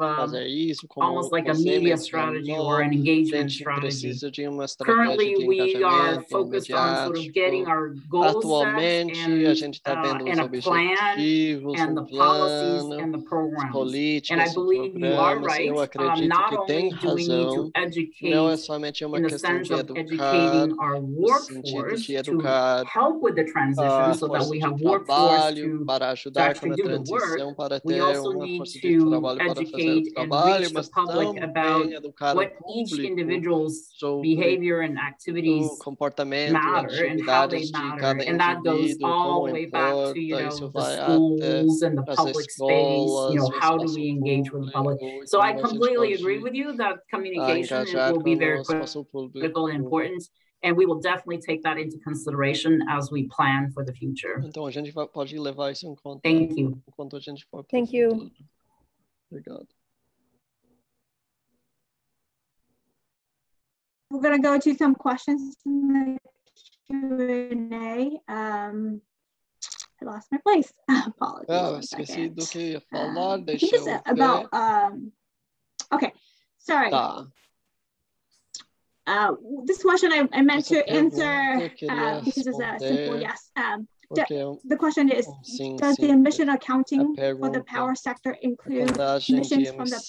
almost like a media strategy or an engagement strategy. Currently, we are focused on sort of getting our goals set and a plan and the policies and the programs. And I believe you are right. Not only do we need to educate in the sense of educating our workforce to help with the transition so that we have workforce to actually do the work, we also need to educate and reach the public about what each individual's behavior and activities matter and how they matter. And that goes all the way back to, the schools and the public space, how do we engage with the public? So I completely agree with you that communication will be very critical and important. And we will definitely take that into consideration as we plan for the future. Então a gente pode levar isso em conta. Thank you. Enquanto a gente for Thank you. Obrigado. We're going to go to some questions in the Q&A. I lost my place. Apologies. Esqueci do que ia falar. Deixa eu ver. About, okay, sorry. Tá. This question I meant to answer because it's a simple yes. The question is, does the emission accounting for the power sector include emissions from the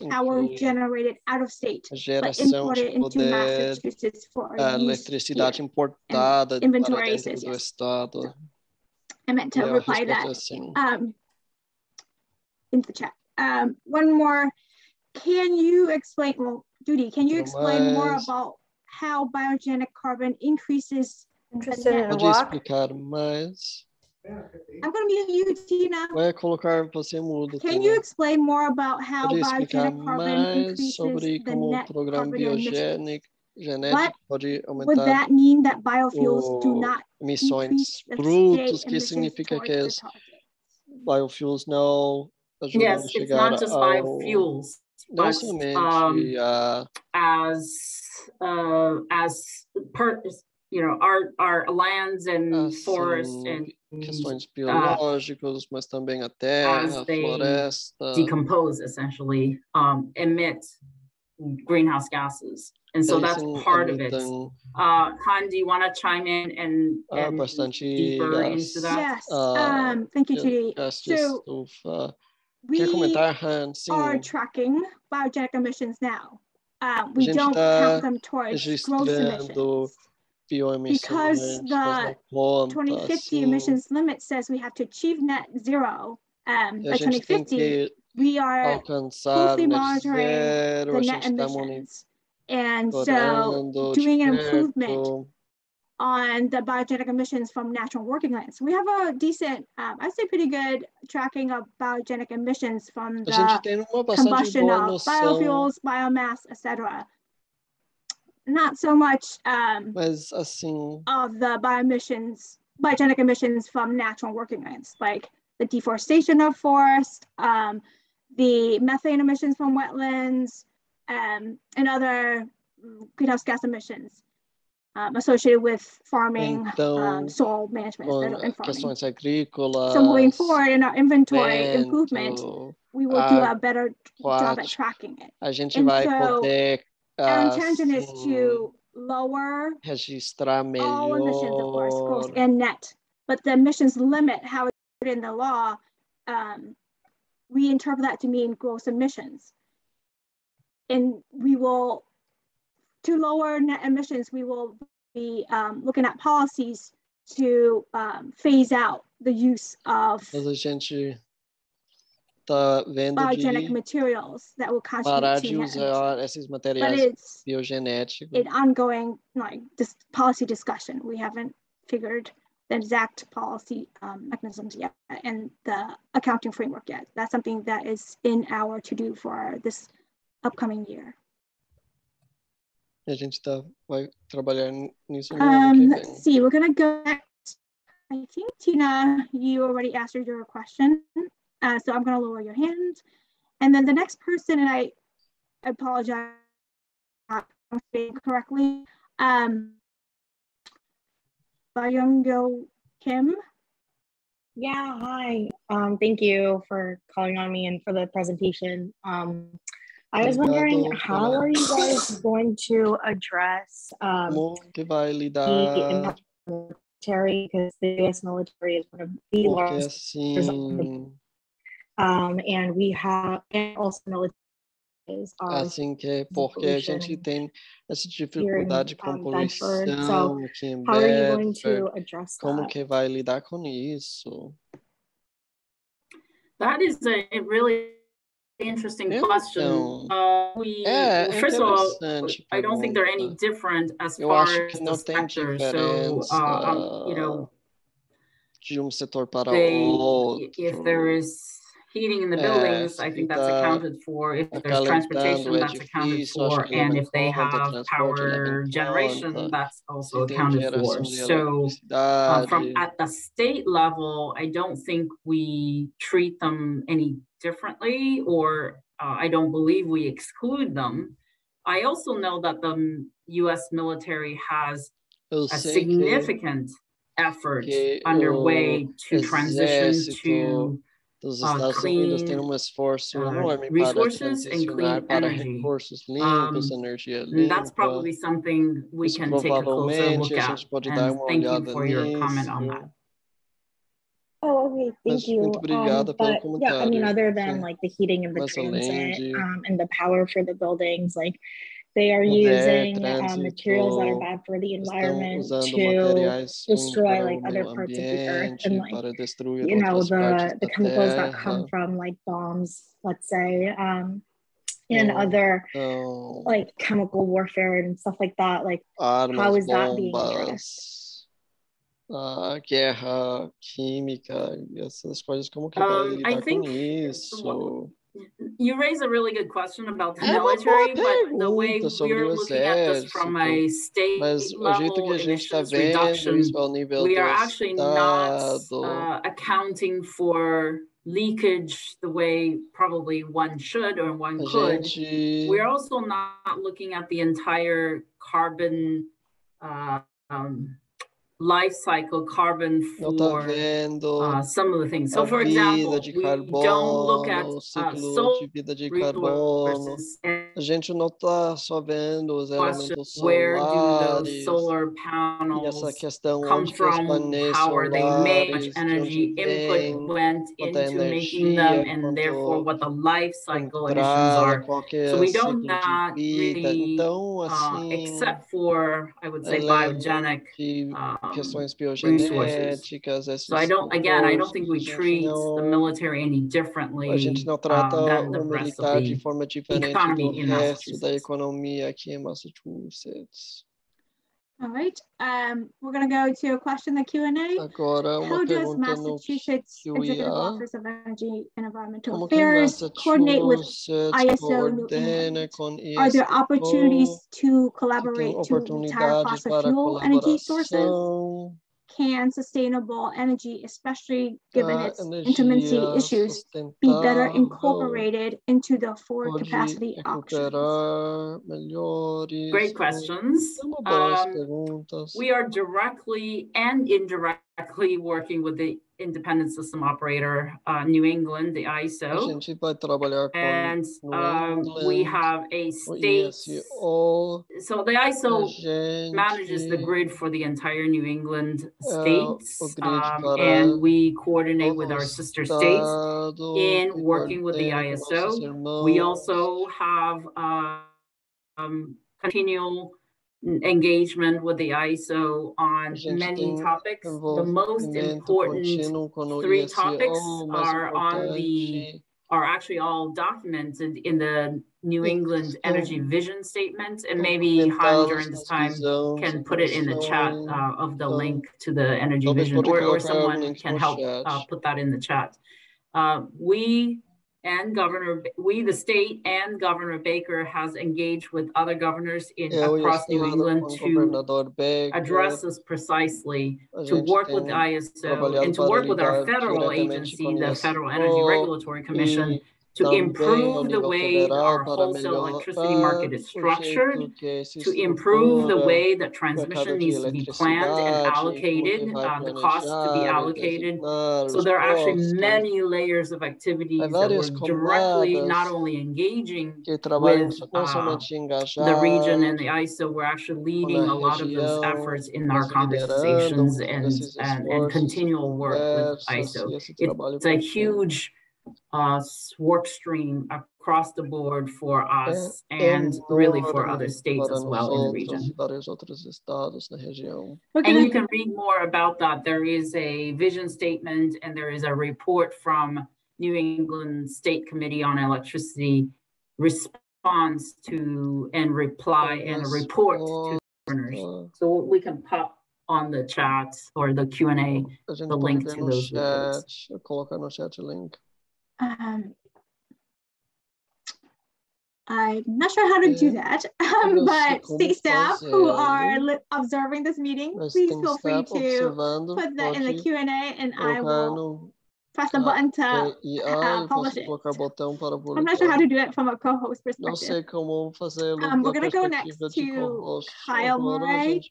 power generated out of state, but imported into Massachusetts for eletricidade importada inventory para dentro do estado? I meant to reply that in the chat. One more, can you explain, Judy, can you explain more about how biogenic carbon increases Pode explicar mais? I'm going to mute you, Tina. Vai colocar você mudo. Can you explain more about how pode explicar biogenic carbon increases sobre como the net o programa biogenic genético pode aumentar would that mean that biofuels do not emissões brutos, que significa que as biofuels não ajudam a chegar it's not just biofuels, não somente our lands and forests and questões biológicas, mas também a terra, a floresta. Decompose essentially, emit greenhouse gases, and so that's part of it. Han, do you want to chime in and deeper into that? Yes. Thank you, Judy. So we are tracking biogenic emissions now. We don't count them towards gross emissions. Because the 2050 emissions limit says we have to achieve net zero by 2050, we are closely monitoring the net emissions. And so doing an improvement on the biogenic emissions from natural working lands. We have a decent, I'd say pretty good tracking of biogenic emissions from the combustion of biofuels, biomass, etc. Not so much of the biogenic emissions from natural working lands, like the deforestation of forest, the methane emissions from wetlands, and other greenhouse gas emissions associated with farming, soil management, and farming. So moving forward in our inventory improvement, we will do a better job at tracking it. And so our intention is to lower all emissions, of course, gross and net, but the emissions limit, how it's put in the law, we interpret that to mean gross emissions. And we will, to lower net emissions, we will be looking at policies to phase out the use of biogenic materials that will contribute to net emissions. But it's an ongoing policy discussion. We haven't figured the exact policy mechanisms yet and the accounting framework yet. That's something that is in our to-do for this upcoming year. A gente vai trabalhar nisso no Let's see, we're gonna go next. I think, Tina, you already answered your question. So I'm gonna lower your hand. And then the next person, and I apologize if I'm saying correctly, Bayungyo Kim. Yeah, hi. Thank you for calling on me and for the presentation. I was wondering, how are you guys going to address the military, because the U.S. military is one of the largest, and we have, and also military assim que é porque a gente tem essa dificuldade com poluição aqui em Bedford. Como que vai lidar com isso? That is a really interesting question. First of all, I don't think they're any different as far as the sector. So, you know, de setor para outro. If there is heating in the buildings, I think that's accounted for. If there's transportation, that's accounted for. And if they have power generation, that's also accounted for. So at the state level, I don't think we treat them any differently, or I don't believe we exclude them. I also know that the US military has a significant effort underway to transition to dos Estados Unidos tem esforço enorme para transicionar para recursos limpos, energia limpa. That's probably something we can take a closer look at. And thank you for your comment on that. Oh, okay, thank you. Muito obrigada pelo comentário. Yeah, I mean, other than like the heating and the transit and the power for the buildings, like they are using materials that are bad for the environment to destroy like other parts of the earth, and like, you know, the chemicals that come from like bombs, let's say, and other like chemical warfare and stuff like that. Like, how is that being addressed? Guerra química, essas coisas, como que vai lidar com isso? You raise a really good question about the military, but the way we're looking at this from a state level emissions reduction, we are actually not accounting for leakage the way probably one should or one could. We're also not looking at the entire carbon life cycle carbon for some of the things. So for example, we don't look at solar resources. A gente não está só vendo os elementos solares. Where do those solar panels come from? How are they made? How much energy input went into making them, and therefore what the life cycle emissions are. So we don't not really, except for, I would say, biogenic resources. So I don't think we treat the military any differently than the rest of the economy in Massachusetts. Da economia aqui em Massachusetts. All right, we're going to go to a question, the Q&A. How does Massachusetts Executive Office of Energy and Environmental Affairs coordinate with ISO New England? Are there opportunities to collaborate to retire fossil fuel energy sources? Can sustainable energy, especially given its intermittency issues, be better incorporated into the forward capacity auctions? Great questions. We are directly and indirectly working with the independent system operator, New England, the ISO. And we have a state. So the ISO manages the grid for the entire New England states. And we coordinate with our sister states in working with the ISO. We also have continual engagement with the ISO on many topics. The most important 3 topics are actually all documented in the New England Energy Vision Statement, and maybe Han during this time can put it in the chat of the link to the Energy Vision, or someone can help put that in the chat. The state and Governor Baker has engaged with other governors across New England to address this precisely, to work with the ISO and to work with our federal agency, the Federal Energy Regulatory Commission, to improve the way our wholesale electricity market is structured, to improve the way that transmission needs to be planned and allocated, the costs to be allocated. So there are actually many layers of activities that we're directly not only engaging with the region and the ISO, we're actually leading a lot of those efforts in our conversations and continual work with ISO. It's a huge work stream across the board for us and really for other states as well in the region. And you can read more about that. There is a vision statement and there is a report from New England State Committee on Electricity response to and reply and a report to governors. So we can pop on the chat or the Q&A the link to those reports. I'm not sure how to do that, but state staff who are observing this meeting, please feel free to put that in the Q&A and I will press the button to publish it. I'm not sure how to do it from a co-host perspective. We're going to go next to Kyle Murray.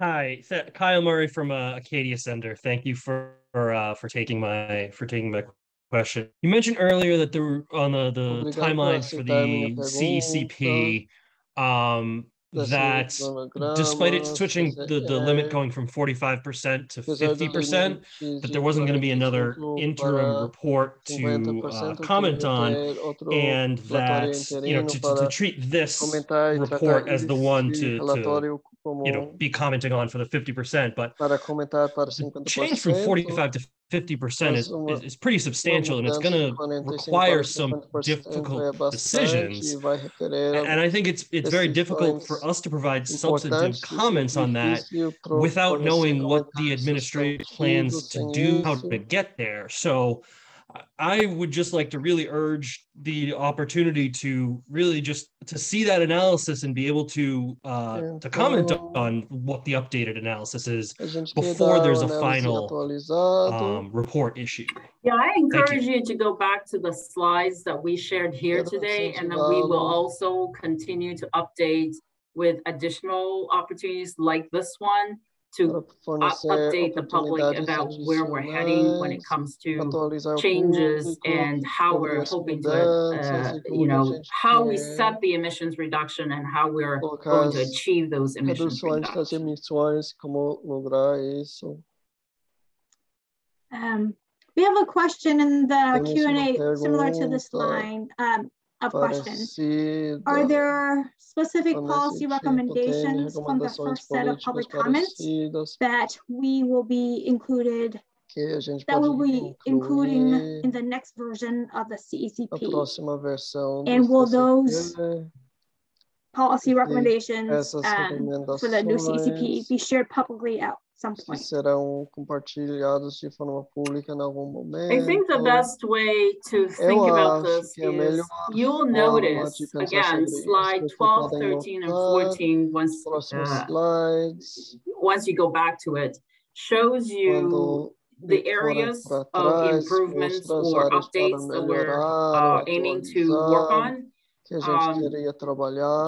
Hi, Kyle Murray from Acadia Center. Thank you for taking my question. You mentioned earlier that there were on the timelines for the CECP that despite it switching the limit going from 45% to 50%, that there wasn't going to be another interim report to comment on, and that to treat this report as the one to be commenting on for the 50%, but the change from 45 to 50% is pretty substantial, and it's going to require some difficult decisions. And I think it's very difficult for us to provide substantive comments on that without knowing what the administration plans to do, how to get there. So I would just like to really urge the opportunity to really just to see that analysis and be able to comment on what the updated analysis is before there's a final report issued. Yeah, I encourage you to go back to the slides that we shared here today, and then we will also continue to update with additional opportunities like this one to update the public about where we're heading when it comes to changes and how we're hoping to, how we set the emissions reduction and how we're going to achieve those emissions reductions. We have a question in the Q&A similar to this line of questions. Are there specific policy recommendations from the first set of public comments that we will be including in the next version of the CECP? And will those policy recommendations for the new CCP be shared publicly at some point. Serão compartilhados de forma pública em algum momento. I think the best way to think about this is you'll notice, again, slide 12, 13, and 14, once you go back to it, shows you the areas of improvements or updates that we're aiming to work on.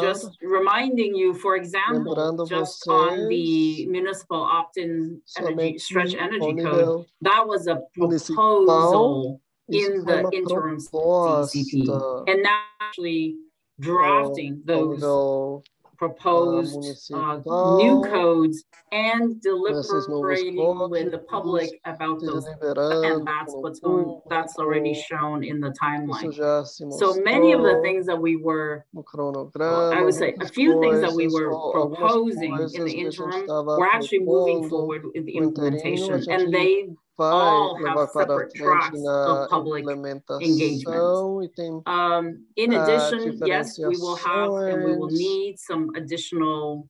Just reminding you, for example, just on the municipal opt-in stretch energy code, that was a proposal in the interim CCP, and now actually drafting those proposed new codes and deliberating with the public about those, and that's already shown in the timeline. So many of the things that we were, I would say, a few things that we were proposing in the interim, we're actually moving forward with the implementation, and they all have separate tracks of public engagement. In addition, yes, we will have and we will need some additional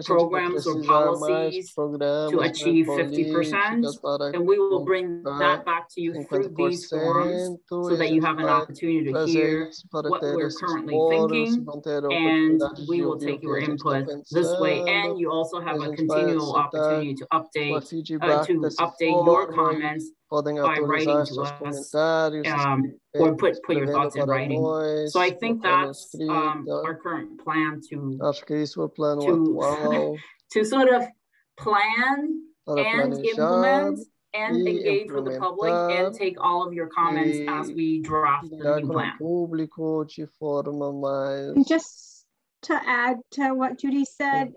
programs or policies to achieve 50%, and we will bring that back to you through these forums so that you have an opportunity to hear what we're currently thinking, and we will take your input this way. And you also have a continual opportunity to update your comments by writing to us, or put your thoughts in writing. So I think that's our current plan to sort of plan and implement and engage with the public and take all of your comments as we draft the new plan. And just to add to what Judy said,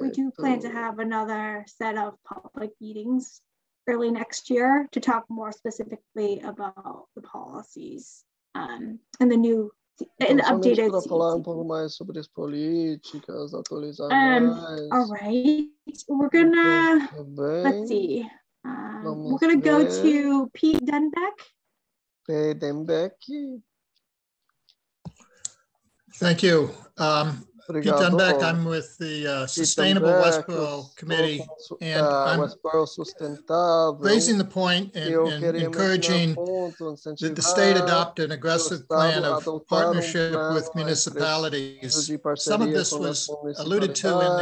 we do plan to have another set of public meetings early next year to talk more specifically about the policies and the new and the updated falar pouco mais sobre as políticas, atualizar mais. All right, we're gonna let's see. We're gonna go to Pete Denbeck. Thank you. Pete Dunbeck, I'm with the Sustainable Westboro Committee, and I'm raising the point and encouraging that the state adopt an aggressive plan of partnership with municipalities. Some of this was alluded to in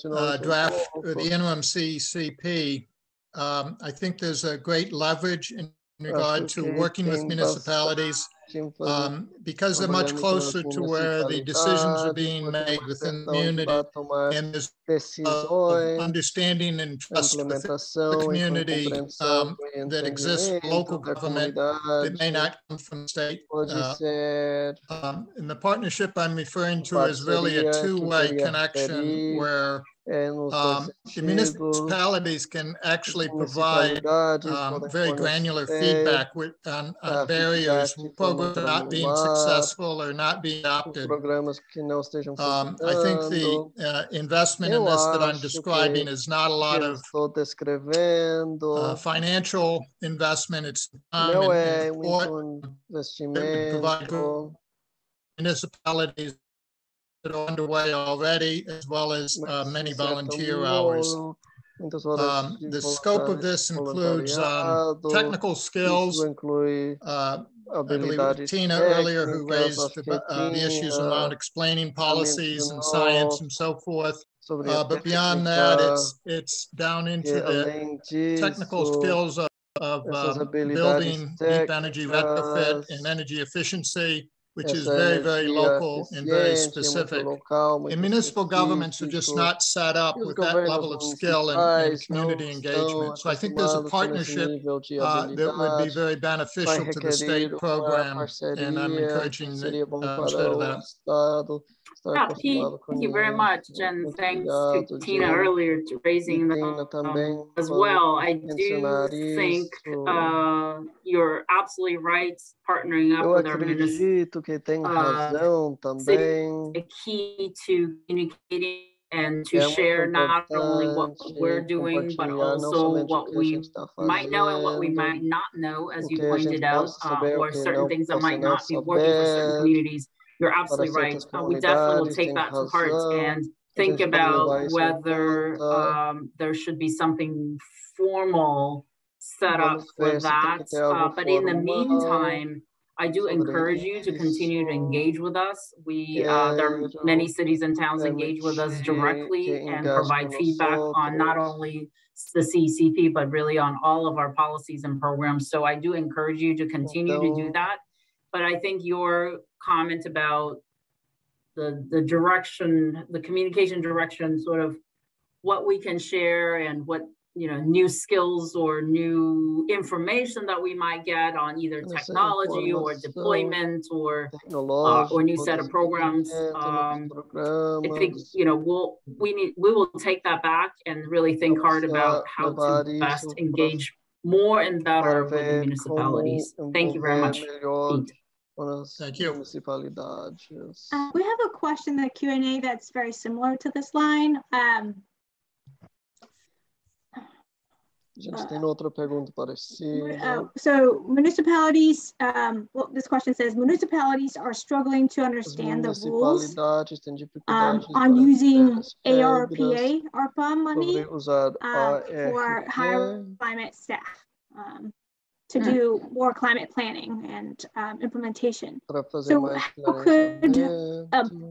the draft or the interim CCP. I think there's a great leverage in regard to working with municipalities because they're much closer to where the decisions are being made within the community, and there's understanding and trust with the community that exists in local government that may not come from the state. And the partnership I'm referring to is really a two-way connection where the municipalities can actually provide very granular feedback on barriers, programs not being successful or not being adopted. I think the investment in this that I'm describing is not a lot of financial investment. It's time and support that provide municipalities that are underway already, as well as many volunteer hours. The scope of this includes technical skills. I believe it was Tina earlier who raised the issues around explaining policies and science and so forth. But beyond that, it's down into the technical skills of building deep energy retrofit and energy efficiency, which is very, very local and very specific. And municipal governments are just not set up with that level of skill and community engagement. So I think there's a partnership that would be very beneficial to the state program, and I'm encouraging that. Yeah, Pete, thank you very much, and thanks to Tina earlier to raising them as well. I do think you're absolutely right, partnering up with our municipalities is a key to communicating and to share not only what we're doing, but also what we might know and what we might not know, as you pointed out, or certain things that might not be working for certain communities. you're absolutely right. We definitely will take that to heart and think about whether there should be something formal set up for that. But in the meantime, I do encourage you to continue to engage with us. There are many cities and towns engage with us directly and provide feedback on not only the CCP, but really on all of our policies and programs. So I do encourage you to continue to do that. But I think your comment about the direction, the communication direction, sort of what we can share and what, new skills or new information that we might get on either technology or deployment or new set of programs. I think, we will take that back and really think hard about how to best engage more and better with the municipalities. Thank you very much, Pete. Thank you. We have a question in the Q&A that's very similar to this line. Gente, tem outra pergunta parecida. So municipalities, well, this question says, municipalities are struggling to understand the rules on using ARPA money for higher climate staff to do more climate planning and implementation. So how could,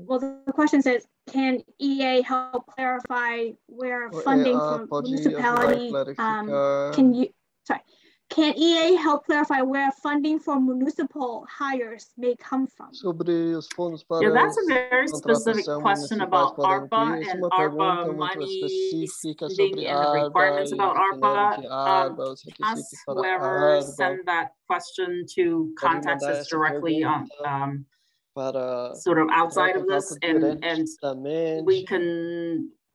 well, the question says, can EA help clarify where funding from municipality, can EA help clarify where funding for municipal hires may come from? Yeah, that's a very specific question about ARPA and ARPA money spending and the requirements about ARPA. Ask whoever send that question to contact us directly on sort of outside of this, and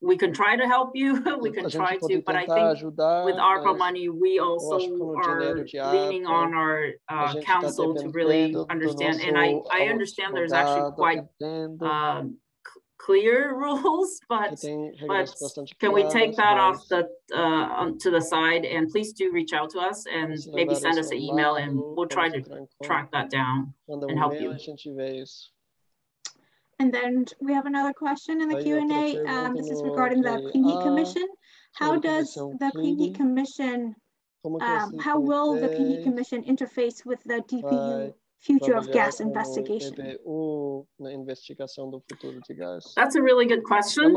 we can try to help you. We can try to, but I think with ARPA money, we also are leaning on our council to really understand. And I understand there's actually quite clear rules, but can we take that off the to the side? And please do reach out to us and maybe send us an email, and we'll try to track that down and help you. And then we have another question in the Q&A. This is regarding the Clean Heat Commission. How does the Clean Heat Commission, how will the Clean Heat Commission interface with the DPU future of gas investigation? That's a really good question.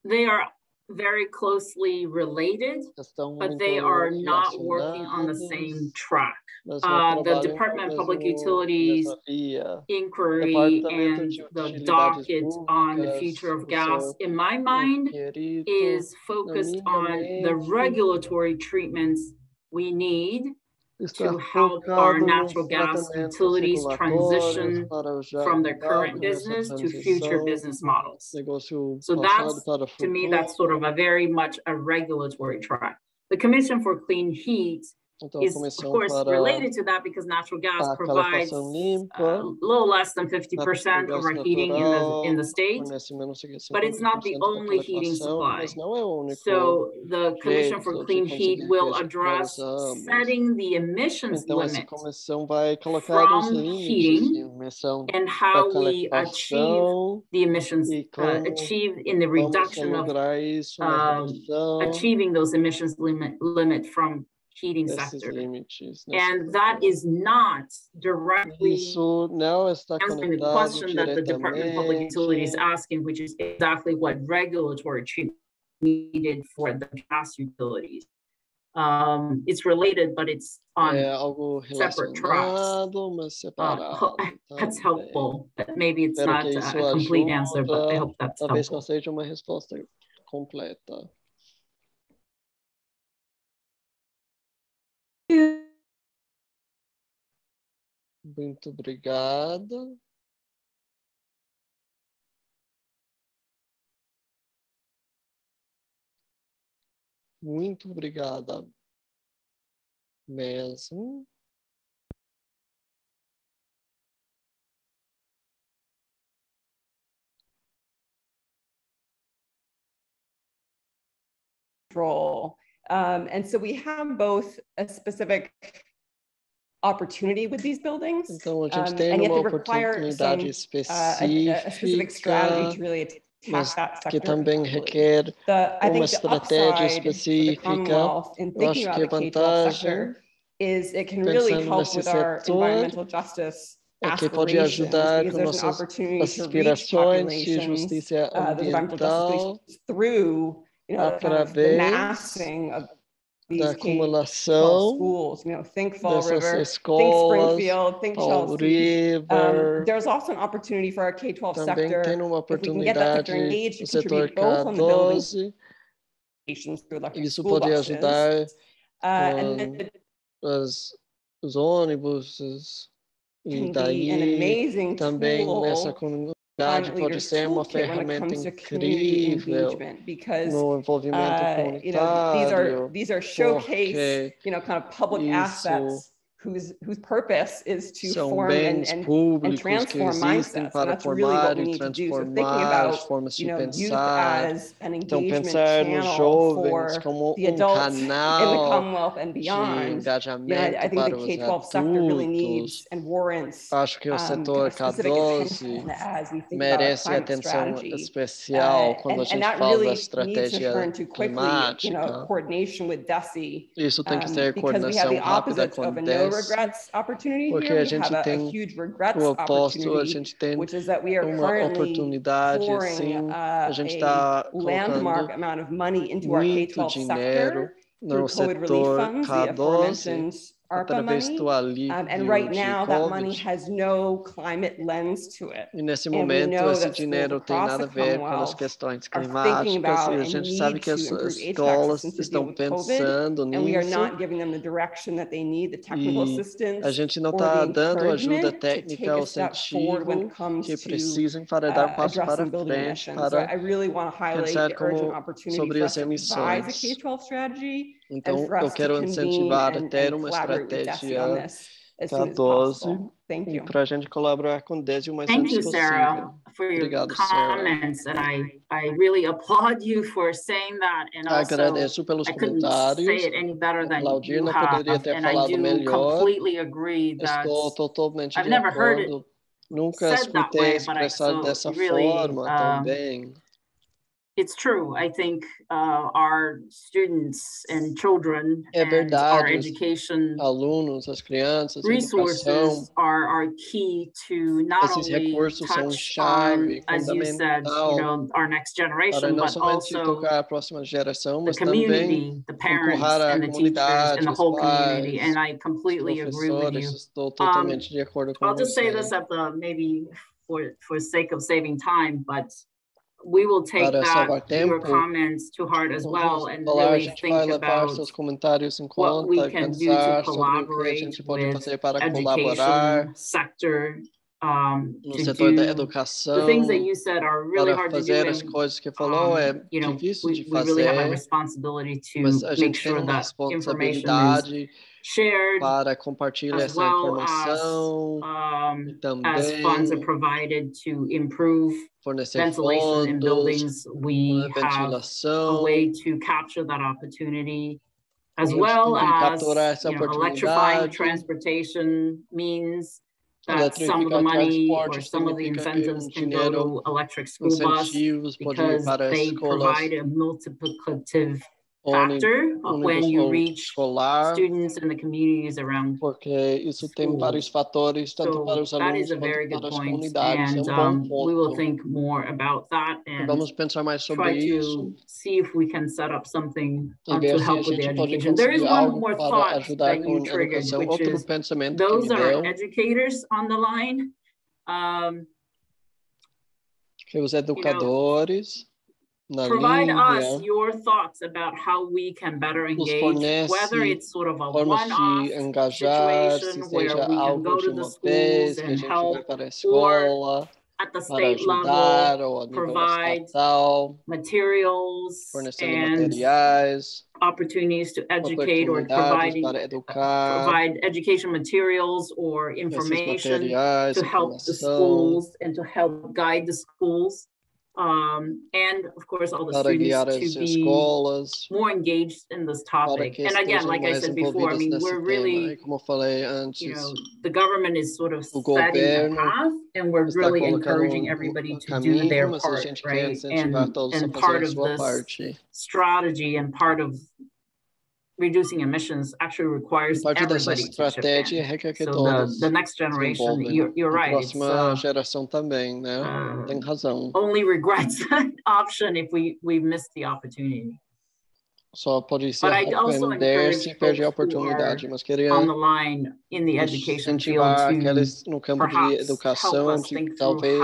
They are very closely related, but they are not working on the same track. The Department of Public Utilities inquiry and the docket on the future of gas, in my mind, is focused on the regulatory treatments we need to help our natural gas utilities transition from their current business to future business models. So that's, to me, that's sort of a very much a regulatory track. The Commission for Clean Heat is, of course, related to that because natural gas provides a little less than 50% of our heating in the state, but it's not the only heating supply. So the Commission for Clean Heat will address setting the emissions limit from heating and how we achieve the emissions, achieve in the reduction of achieving those emissions limit from heating sector. And that is not directly answering the question that the Department of Public Utilities is asking, which is exactly what regulatory treatment needed for the gas utilities. It's related, but it's on separate tracks. That's helpful. Maybe it's not a complete answer, but I hope that's helpful. Muito obrigado. Muito obrigada mesmo. And so we have both a specific opportunity with these buildings. Então, a gente tem And you uma have to require oportunidade a specific strategy to really attack that sector. Que também requer uma estratégia específica. Eu acho que a vantagem, is it can really help with our environmental justice que pode ajudar com nossas aspirações de justiça ambiental através da acumulação think Fall dessas River, escolas, think Springfield, think Fall Chelsea. River. There's also an opportunity for our K-12 Também sector, tem uma if we can get that sector oportunidade engaged, no to setor contribute both on the buildings, K12. Isso pode ajudar os ônibus, e daí também nessa comunidade pode ser uma ferramenta incrível no envolvimento comunitário, these are showcase, porque kind of public assets whose purpose is to são form bens públicos que transform existem mindsets. para And that's really what formar we e need to do. So thinking transformar about, formas de youth pensar. as an Então, engagement pensar nos channel jovens for como the adults in the canal Commonwealth and de beyond. engajamento I think para the os K-12 sector really adultos. needs and warrants Acho que o setor K12 merece atenção especial quando a gente fala da estratégia climática. Isso tem que ter coordenação rápida com o DES, porque a gente tem o oposto, a gente tem uma oportunidade, assim, a gente está colocando muito dinheiro no setor K12 através do alívio de Covid. E nesse momento, esse dinheiro tem nada a ver com as questões climáticas, e a gente sabe que as escolas estão pensando nisso, e a gente não está dando ajuda técnica ou incentivo que precisam para dar um passo para frente, para pensar sobre as emissões. Então, eu quero incentivar a ter uma estratégia K12 e para a gente colaborar com o DES o mais antes possível. Obrigado, Sarah. I really applaud you for saying that, and also Agradeço pelos comentários. Claudia não poderia ter falado melhor. Estou totalmente de acordo. Nunca escutei expressar dessa forma também. It's true. I think our students and children and our education alunos, as crianças, resources are key to not only touch on, as you said, our next generation, but also a próxima geração, mas the community, the parents, and the teachers, and the whole community. And I completely agree with you. Estou totalmente de acordo com I'll just say this at the maybe for sake of saving time, but we will take your comments to heart as well and really think about what we can do to collaborate with education sector, no setor da educação, the things that you said are really hard to do, fazer as coisas que falou é difícil de fazer, we really have a responsibility to make sure that information is shared, para compartilhar essa informação, e também as funds are provided to improve ventilation in buildings. We have a way to capture that opportunity, as well as electrifying transportation means that some of the money or some of the incentives can go to electric school bus, because they provide a multiplicative factor when you reach students and the communities around. Porque isso tem vários fatores, tanto para os alunos quanto para as comunidades. And we will think more about that and vamos pensar mais sobre isso. See if we can set up something to help with the education. There is one more thought that you triggered, which is those are educators on the line. Que os educadores provide us your thoughts about how we can better engage, whether it's sort of a one-off situation where we can go to the schools and help, or at the state level, provide materials and opportunities to educate, or provide education materials or information to help the schools and to help guide the schools. and of course all the students to be more engaged in this topic. And again, like I said before, I mean, we're really, you know, the government is sort of setting the path, and we're really encouraging everybody to do their part, right? And part of this strategy and part of reducing emissions actually requires everybody to chip in. So the next generation, you're right. It's only regrets option if we miss the opportunity. Só pode se arrepender se perde a oportunidade, mas queria on the line in the education field aqueles no campo de educação de talvez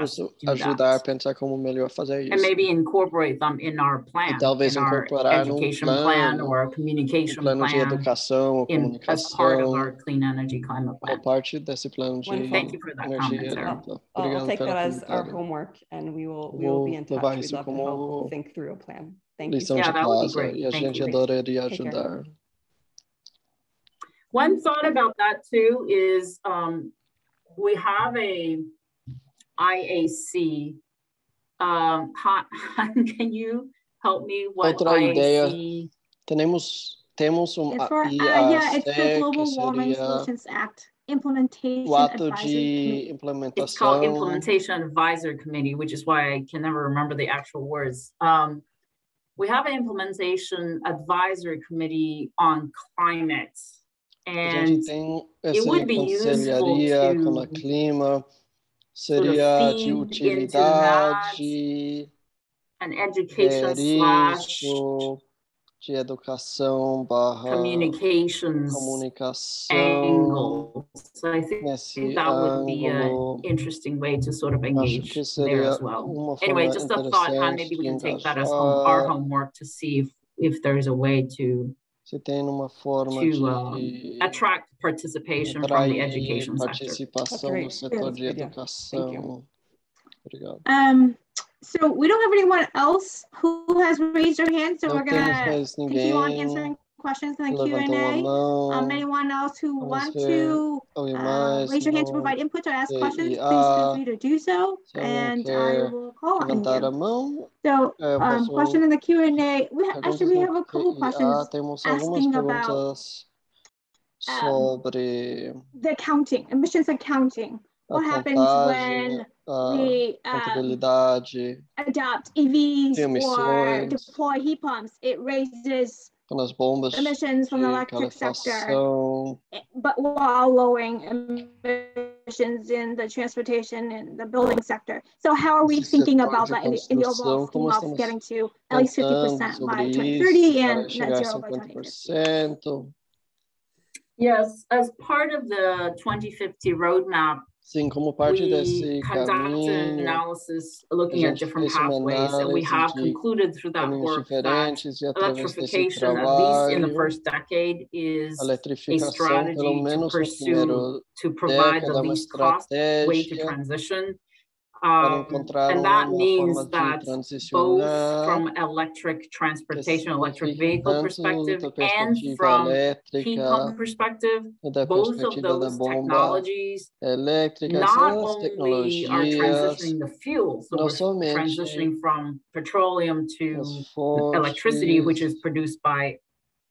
nos ajudar a pensar como melhor fazer isso. And maybe incorporate them in our plan, e talvez incorporar no plano, or communication plano de educação ou comunicação, as part of our clean energy climate plan. Como parte desse plano de Thank you for that energia comment, I'll take that as our homework, and we will be in touch. We'd love to help think through a plan. Thank you. Yeah, that would be great. E a gente adoraria ajudar. One thought about that too is we have a IAC. Can you help me? What Outra IAC? Ideia, temos IAC, yeah, it's the Global Warming Solutions Act. Implementation Advisory Committee. It's called Implementation Advisory Committee, which is why I can never remember the actual words. We have an Implementation Advisory Committee on climate, and it would be useful to clima, seria de utilidade, an education slash de educação barra comunicação angle. So I think that would be an interesting way to sort of engage there as well. Anyway, just a thought, and maybe we can take that as our homework to see if there is a way to attract participation from the education sector. So we don't have anyone else who has raised their hand, so we're gonna continue on answering questions in the Q&A. Anyone else who want to raise your hand to provide input or ask questions, please feel free to do so, and I will call on you. So question in the Q&A, we have a couple questions asking about the accounting, emissions accounting. What happens when we adopt EVs or deploy heat pumps? It raises emissions from the electric sector, but while lowering emissions in the transportation and the building sector. So how are we thinking about that in the overall scheme of getting to at least 50% by 2030 and net zero by 2050? Yes, as part of the 2050 roadmap, Sim, como parte desse caminho, analysis looking at different pathways, and we have concluded through that work that electrification, at least in the first decade, is a strategy to pursue to provide the least cost way to transition. And that means that both from electric transportation, electric vehicle perspective, and from heat pump perspective, both of those technologies not only are transitioning the fuel, so we're transitioning from petroleum to electricity, which is produced by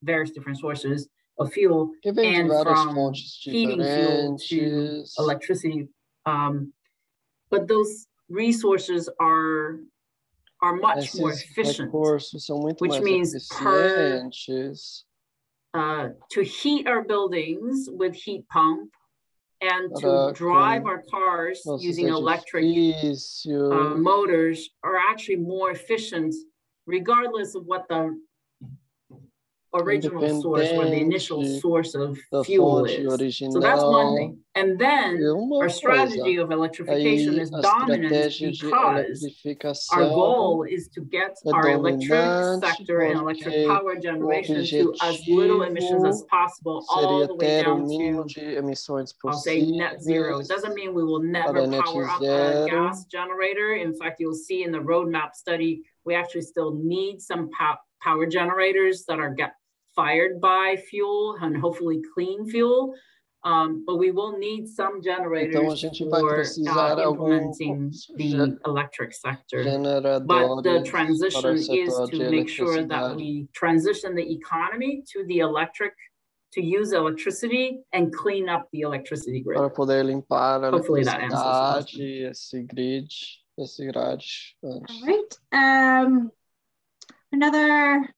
various different sources of fuel, and from heating fuel to electricity. But those resources are much more efficient, which means to heat our buildings with heat pump and to drive our cars using electric motors are actually more efficient, regardless of what the original source or the initial source of fuel is. So that's one thing. And then our strategy of electrification is dominant because our goal is to get our electric sector and electric power generation to as little emissions as possible, all the way down to, I'll say, net zero. It doesn't mean we will never power up a gas generator. In fact, you'll see in the roadmap study, we actually still need some power generators that are fired by fuel and hopefully clean fuel. But we will need some generators for implementing the electric sector. But the transition is to make sure that we transition the economy to the electric, to use electricity and clean up the electricity grid. Para poder limpar a Hopefully that answers the question. esse grid, esse grade. All right. Another.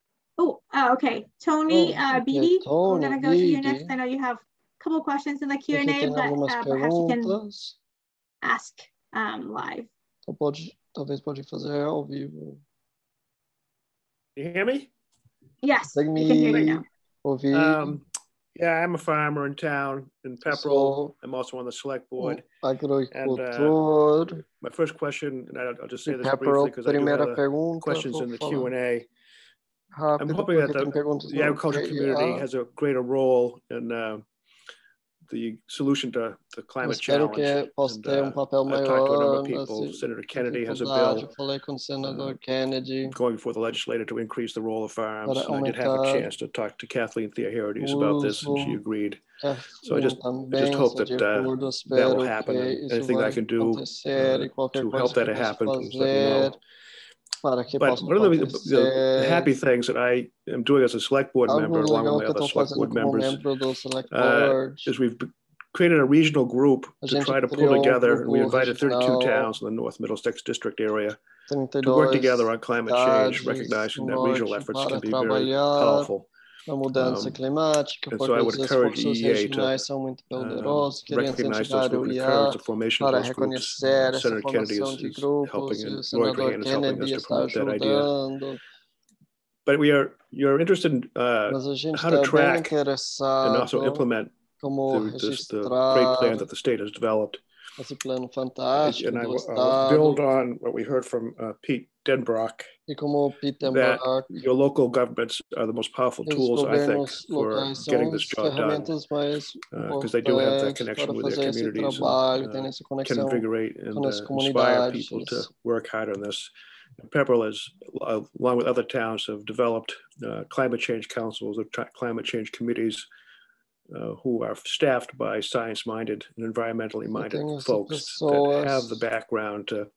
Okay. Tony Beatty. We're gonna go to you next. I know you have a couple of questions in the Q&A, but perhaps you can ask live. Então talvez pode fazer ao vivo. You hear me? Yes, we can hear you now. Ouvir. Yeah, I'm a farmer in town in Pepperell. I'm also on the select board. Agricultor. My first question, and I'll just say this briefly because I do have questions in the Q&A. I'm hoping that the agriculture community has a greater role in the solution to the climate challenge. I've talked to a number of people. Senator Kennedy has a bill going before the legislature to increase the role of farms. And I did have a chance to talk to Kathleen Theoharides about this, and she agreed. So I just hope that that will happen. And anything that I can do to help that happen, please let me know. But one of the happy things that I am doing as a select board member, along with my other select board members, is we've created a regional group to try to pull together, and we invited 32 towns in the North Middlesex District area to work together on climate change, recognizing that regional efforts can be very powerful. climática, and so I would encourage EEA to recognize those groups, encourage the formation of those groups. Senator Kennedy is helping, and Roy Graham is helping us to promote that idea. But you're interested in how to track and also implement the great plan that the state has developed. And I will build on what we heard from Pete Denbrock, that your local governments are the most powerful tools, I think, for getting this job done, because they do have that connection with their communities and can invigorate and inspire people to work hard on this. And Pepperell is, along with other towns, have developed climate change councils or climate change committees who are staffed by science-minded and environmentally minded folks that have the background to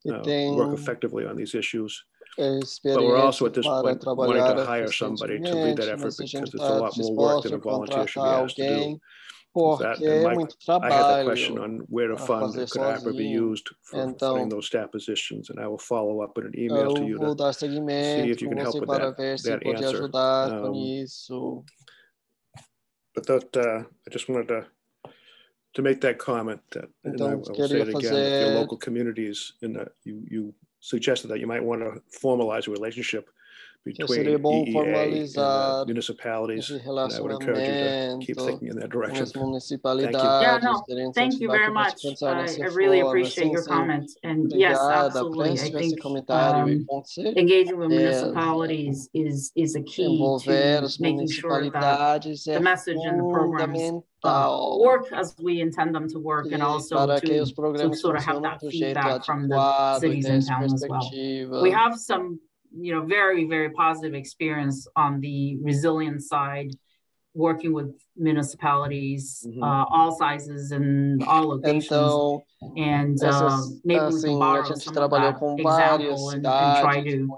work effectively on these issues. But we're also at this point wanting to hire somebody to lead that effort, because it's a lot more work than a volunteer should be asked to do. I had a question on where to fund, could ARPA be used for funding those staff positions, and I will follow up with an email to you to see if you can help with that answer. But that, I just wanted to make that comment, that, and I will say it again, that your local communities, you suggested that you might want to formalize a relationship between EEA and municipalities, and I would encourage you to keep thinking in that direction. Thank you. Yeah, no, thank you very much. I really appreciate your comments. And yes, absolutely. I think engaging with municipalities is a key to making sure that the message and the programs work as we intend them to work, and also to sort of have that feedback from the cities and towns as well. We have some very, very positive experience on the resilience side, working with municipalities, all sizes and all locations. And maybe we can borrow some of that example and try to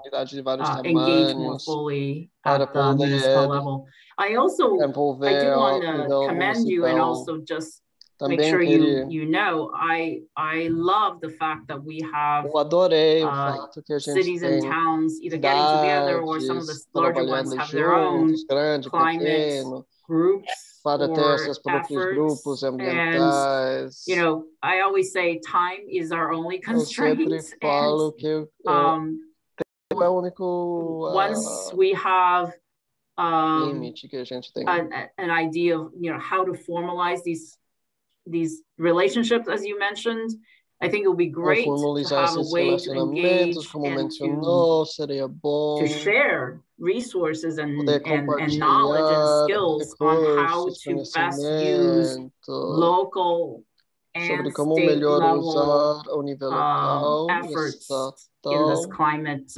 engage more fully at the municipal level. I do want to commend you, and also just make sure you know, I love the fact that we have cities and towns either getting together, or some of the larger ones have their own climate groups or efforts. And I always say time is our only constraint. And once we have an idea of how to formalize these relationships, as you mentioned, I think it would be great to have a way to engage and to share resources and knowledge and skills on how to best use local and state-level efforts in this climate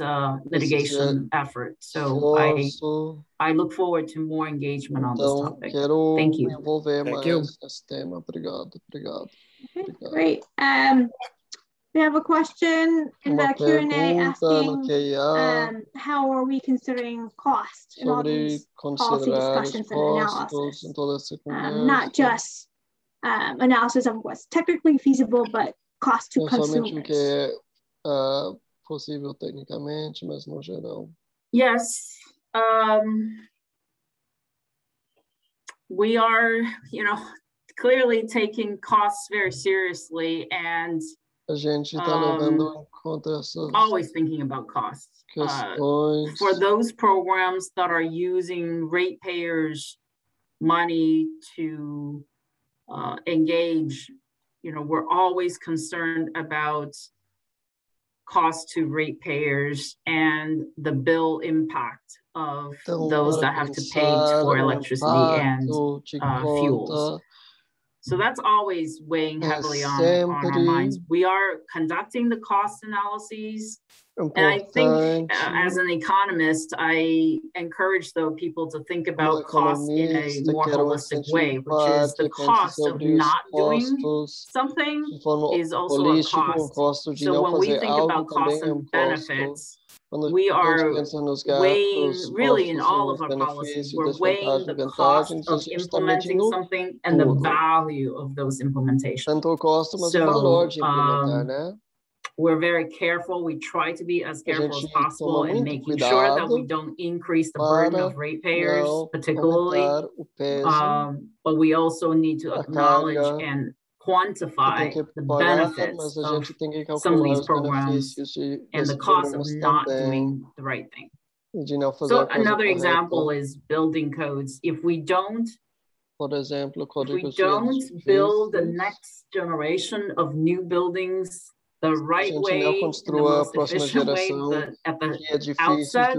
litigation effort. So I look forward to more engagement on this topic. Thank you. Thank you. Okay, great. We have a question in the Q&A asking how are we considering cost in all these policy discussions and analysis, not just analysis of what's technically feasible, but cost to consumers. Yes, we are, clearly taking costs very seriously, and always thinking about costs. For those programs that are using ratepayers' money to engage, we're always concerned about cost to ratepayers and the bill impact of those that have to pay for electricity and fuels. So that's always weighing heavily on our minds. We are conducting the cost analyses. And I think as an economist, I encourage people to think about costs in a more holistic way, which is the cost of not doing something is also a cost. So when we think about costs and benefits, we are weighing, really in all of our policies, we're weighing the cost of implementing something and the value of those implementations. So we're very careful. We try to be as careful as possible in making sure that we don't increase the burden of ratepayers, particularly. But we also need to acknowledge and quantify the benefits of some of these programs and the cost of not doing the right thing. So another example is building codes. If we don't build the next generation of new buildings the right way, in the most efficient way, at the outset,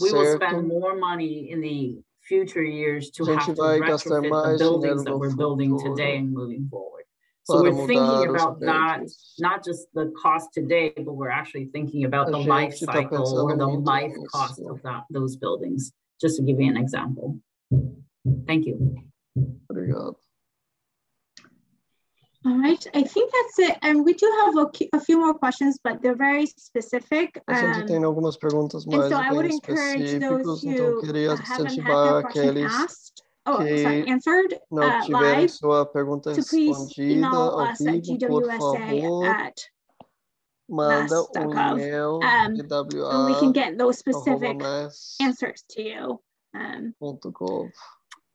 we will spend more money in the future years to have to retrofit the buildings that we're building today and moving forward. So we're thinking about that, not just the cost today, but we're actually thinking about the life cycle or the life cost of those buildings, just to give you an example. Thank you. All right, I think that's it. And we do have a few more questions, but they're very specific. And so I would encourage those who haven't had their question asked, answered live, to please email us at gwsa@mass.gov, and we can get those specific answers to you.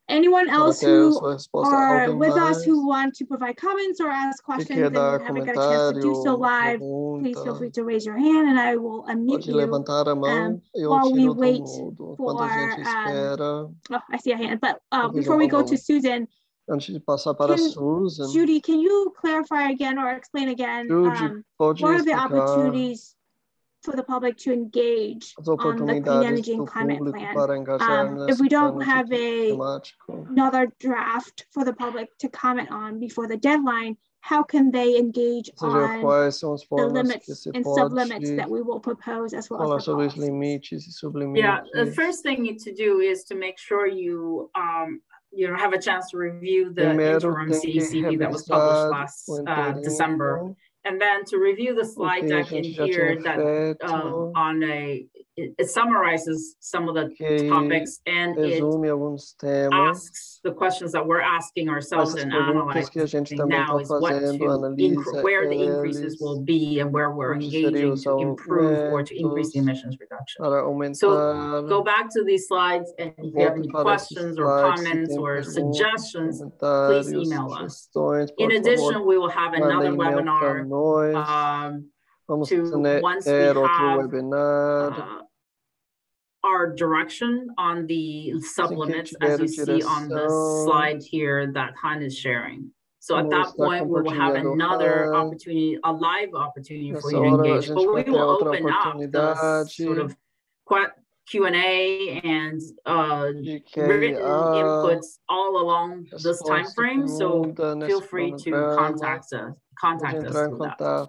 Anyone else who are with us who want to provide comments or ask questions and haven't got a chance to do so live, please feel free to raise your hand and I will unmute you while we wait for, I see a hand, but before we go to Susan, Judy, can you clarify again or explain again what are the opportunities for the public to engage on the clean energy and climate plan? If we don't have another draft for the public to comment on before the deadline, how can they engage on the limits and sub-limits that we will propose as well as the policies? Yeah, the first thing you need to do is to make sure you have a chance to review the interim CECP that was published last December. And then to review the slide deck in here that it summarizes some of the topics and it asks the questions that we're asking ourselves and analyzing now is where the increases will be and where we're engaging to improve or to increase the emissions reduction. So go back to these slides, and if you have any questions or comments or suggestions, please email us. In addition, we will have another webinar once we have our direction on the sub-limits, as you see on the slide here that Han is sharing. So at that point, we will have another opportunity, a live opportunity for you to engage. But we will open up the sort of Q&A and written inputs all along this time frame, so feel free to contact us through that.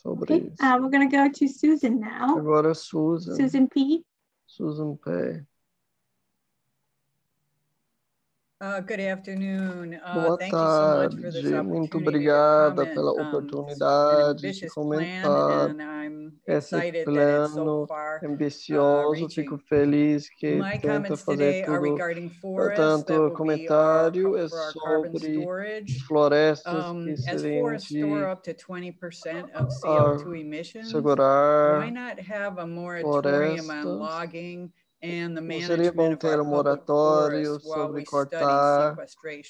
Okay, we're going to go to Susan now. Agora Susan. Susan P. Susan P. Good afternoon. Boa tarde. Muito obrigada pela oportunidade de comentar esse plano ambicioso. Fico feliz que tenta fazer tudo. Portanto, o comentário é sobre florestas que seriam de segurar florestas. Não seria bom ter um moratório sobre cortar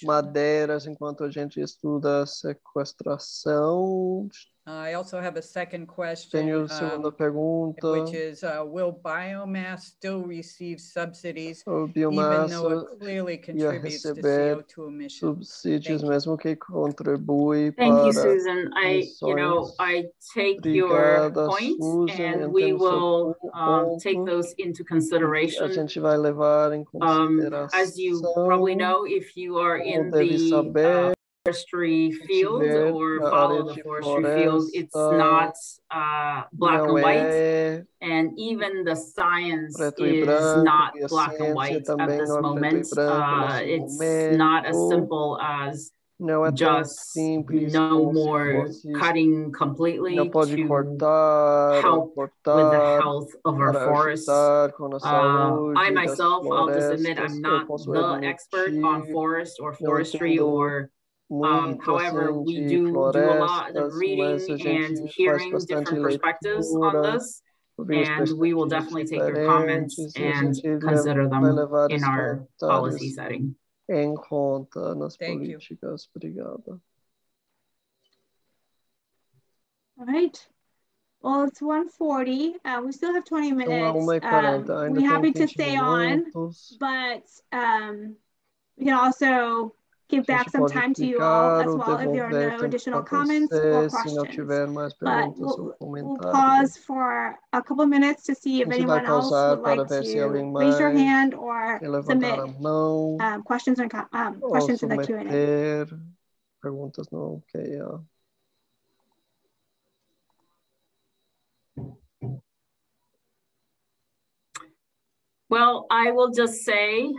madeiras enquanto a gente estuda a sequestração? I also have a second question, Tenho segunda pergunta, which is, will biomass still receive subsidies, biomassa even though it clearly ia contributes to receber CO2 emissions? subsídios, mesmo que contribui Thank para you, Susan. emissões. I take Obrigada, your points, Susan. and we will take those into consideration. A gente vai levar em consideração. As you probably know, if you are in the forestry field or follow the forestry field, it's not black and white, and even the science is not black and white at this moment. It's not as simple as just no more cutting completely to help with the health of our forests. I myself, I'll just admit, I'm not the expert on forest or forestry or however, we do a lot of reading and hearing different perspectives on this, and we will definitely take your comments and consider them in our policy setting. Em conta nas políticas. Obrigada. All right. Well, it's 1:40. We still have 20 minutes. We're happy to stay on, but we can also give back some time to you all as well if there are no additional comments or questions. But we'll pause for a couple of minutes to see if anyone else would like to raise your hand or submit questions or questions in the Q&A. Perguntas no QA. Well, I will just say,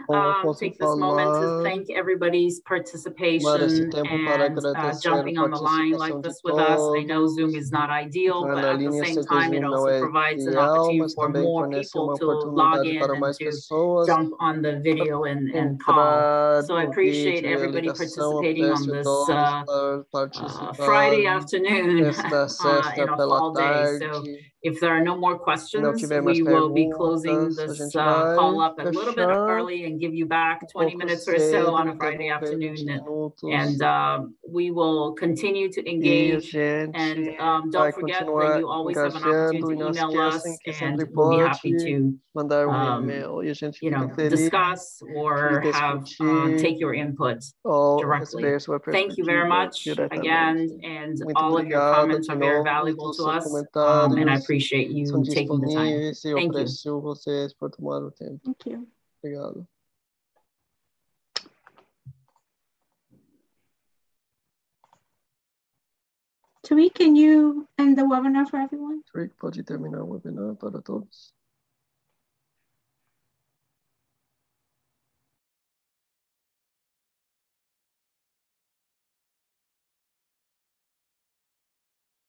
take this moment to thank everybody's participation and jumping on the line like this with us. I know Zoom is not ideal, but at the same time, it also provides an opportunity for more people to log in and to jump on the video and call. So I appreciate everybody participating on this Friday afternoon in a fall day. So if there are no more questions, we will be closing this call up a little bit early and give you back 20 minutes or so on a Friday afternoon. And we will continue to engage. And don't forget that you always have an opportunity to email us, and we'll be happy to discuss or have take your input directly. Thank you very much again, and all of your comments are very valuable to us, and I appreciate you taking the time. Thank you. Vocês por tomar o tempo. Thank you. Obrigado. Tariq, can you end the webinar for everyone? Tariq, pode terminar o webinar para todos.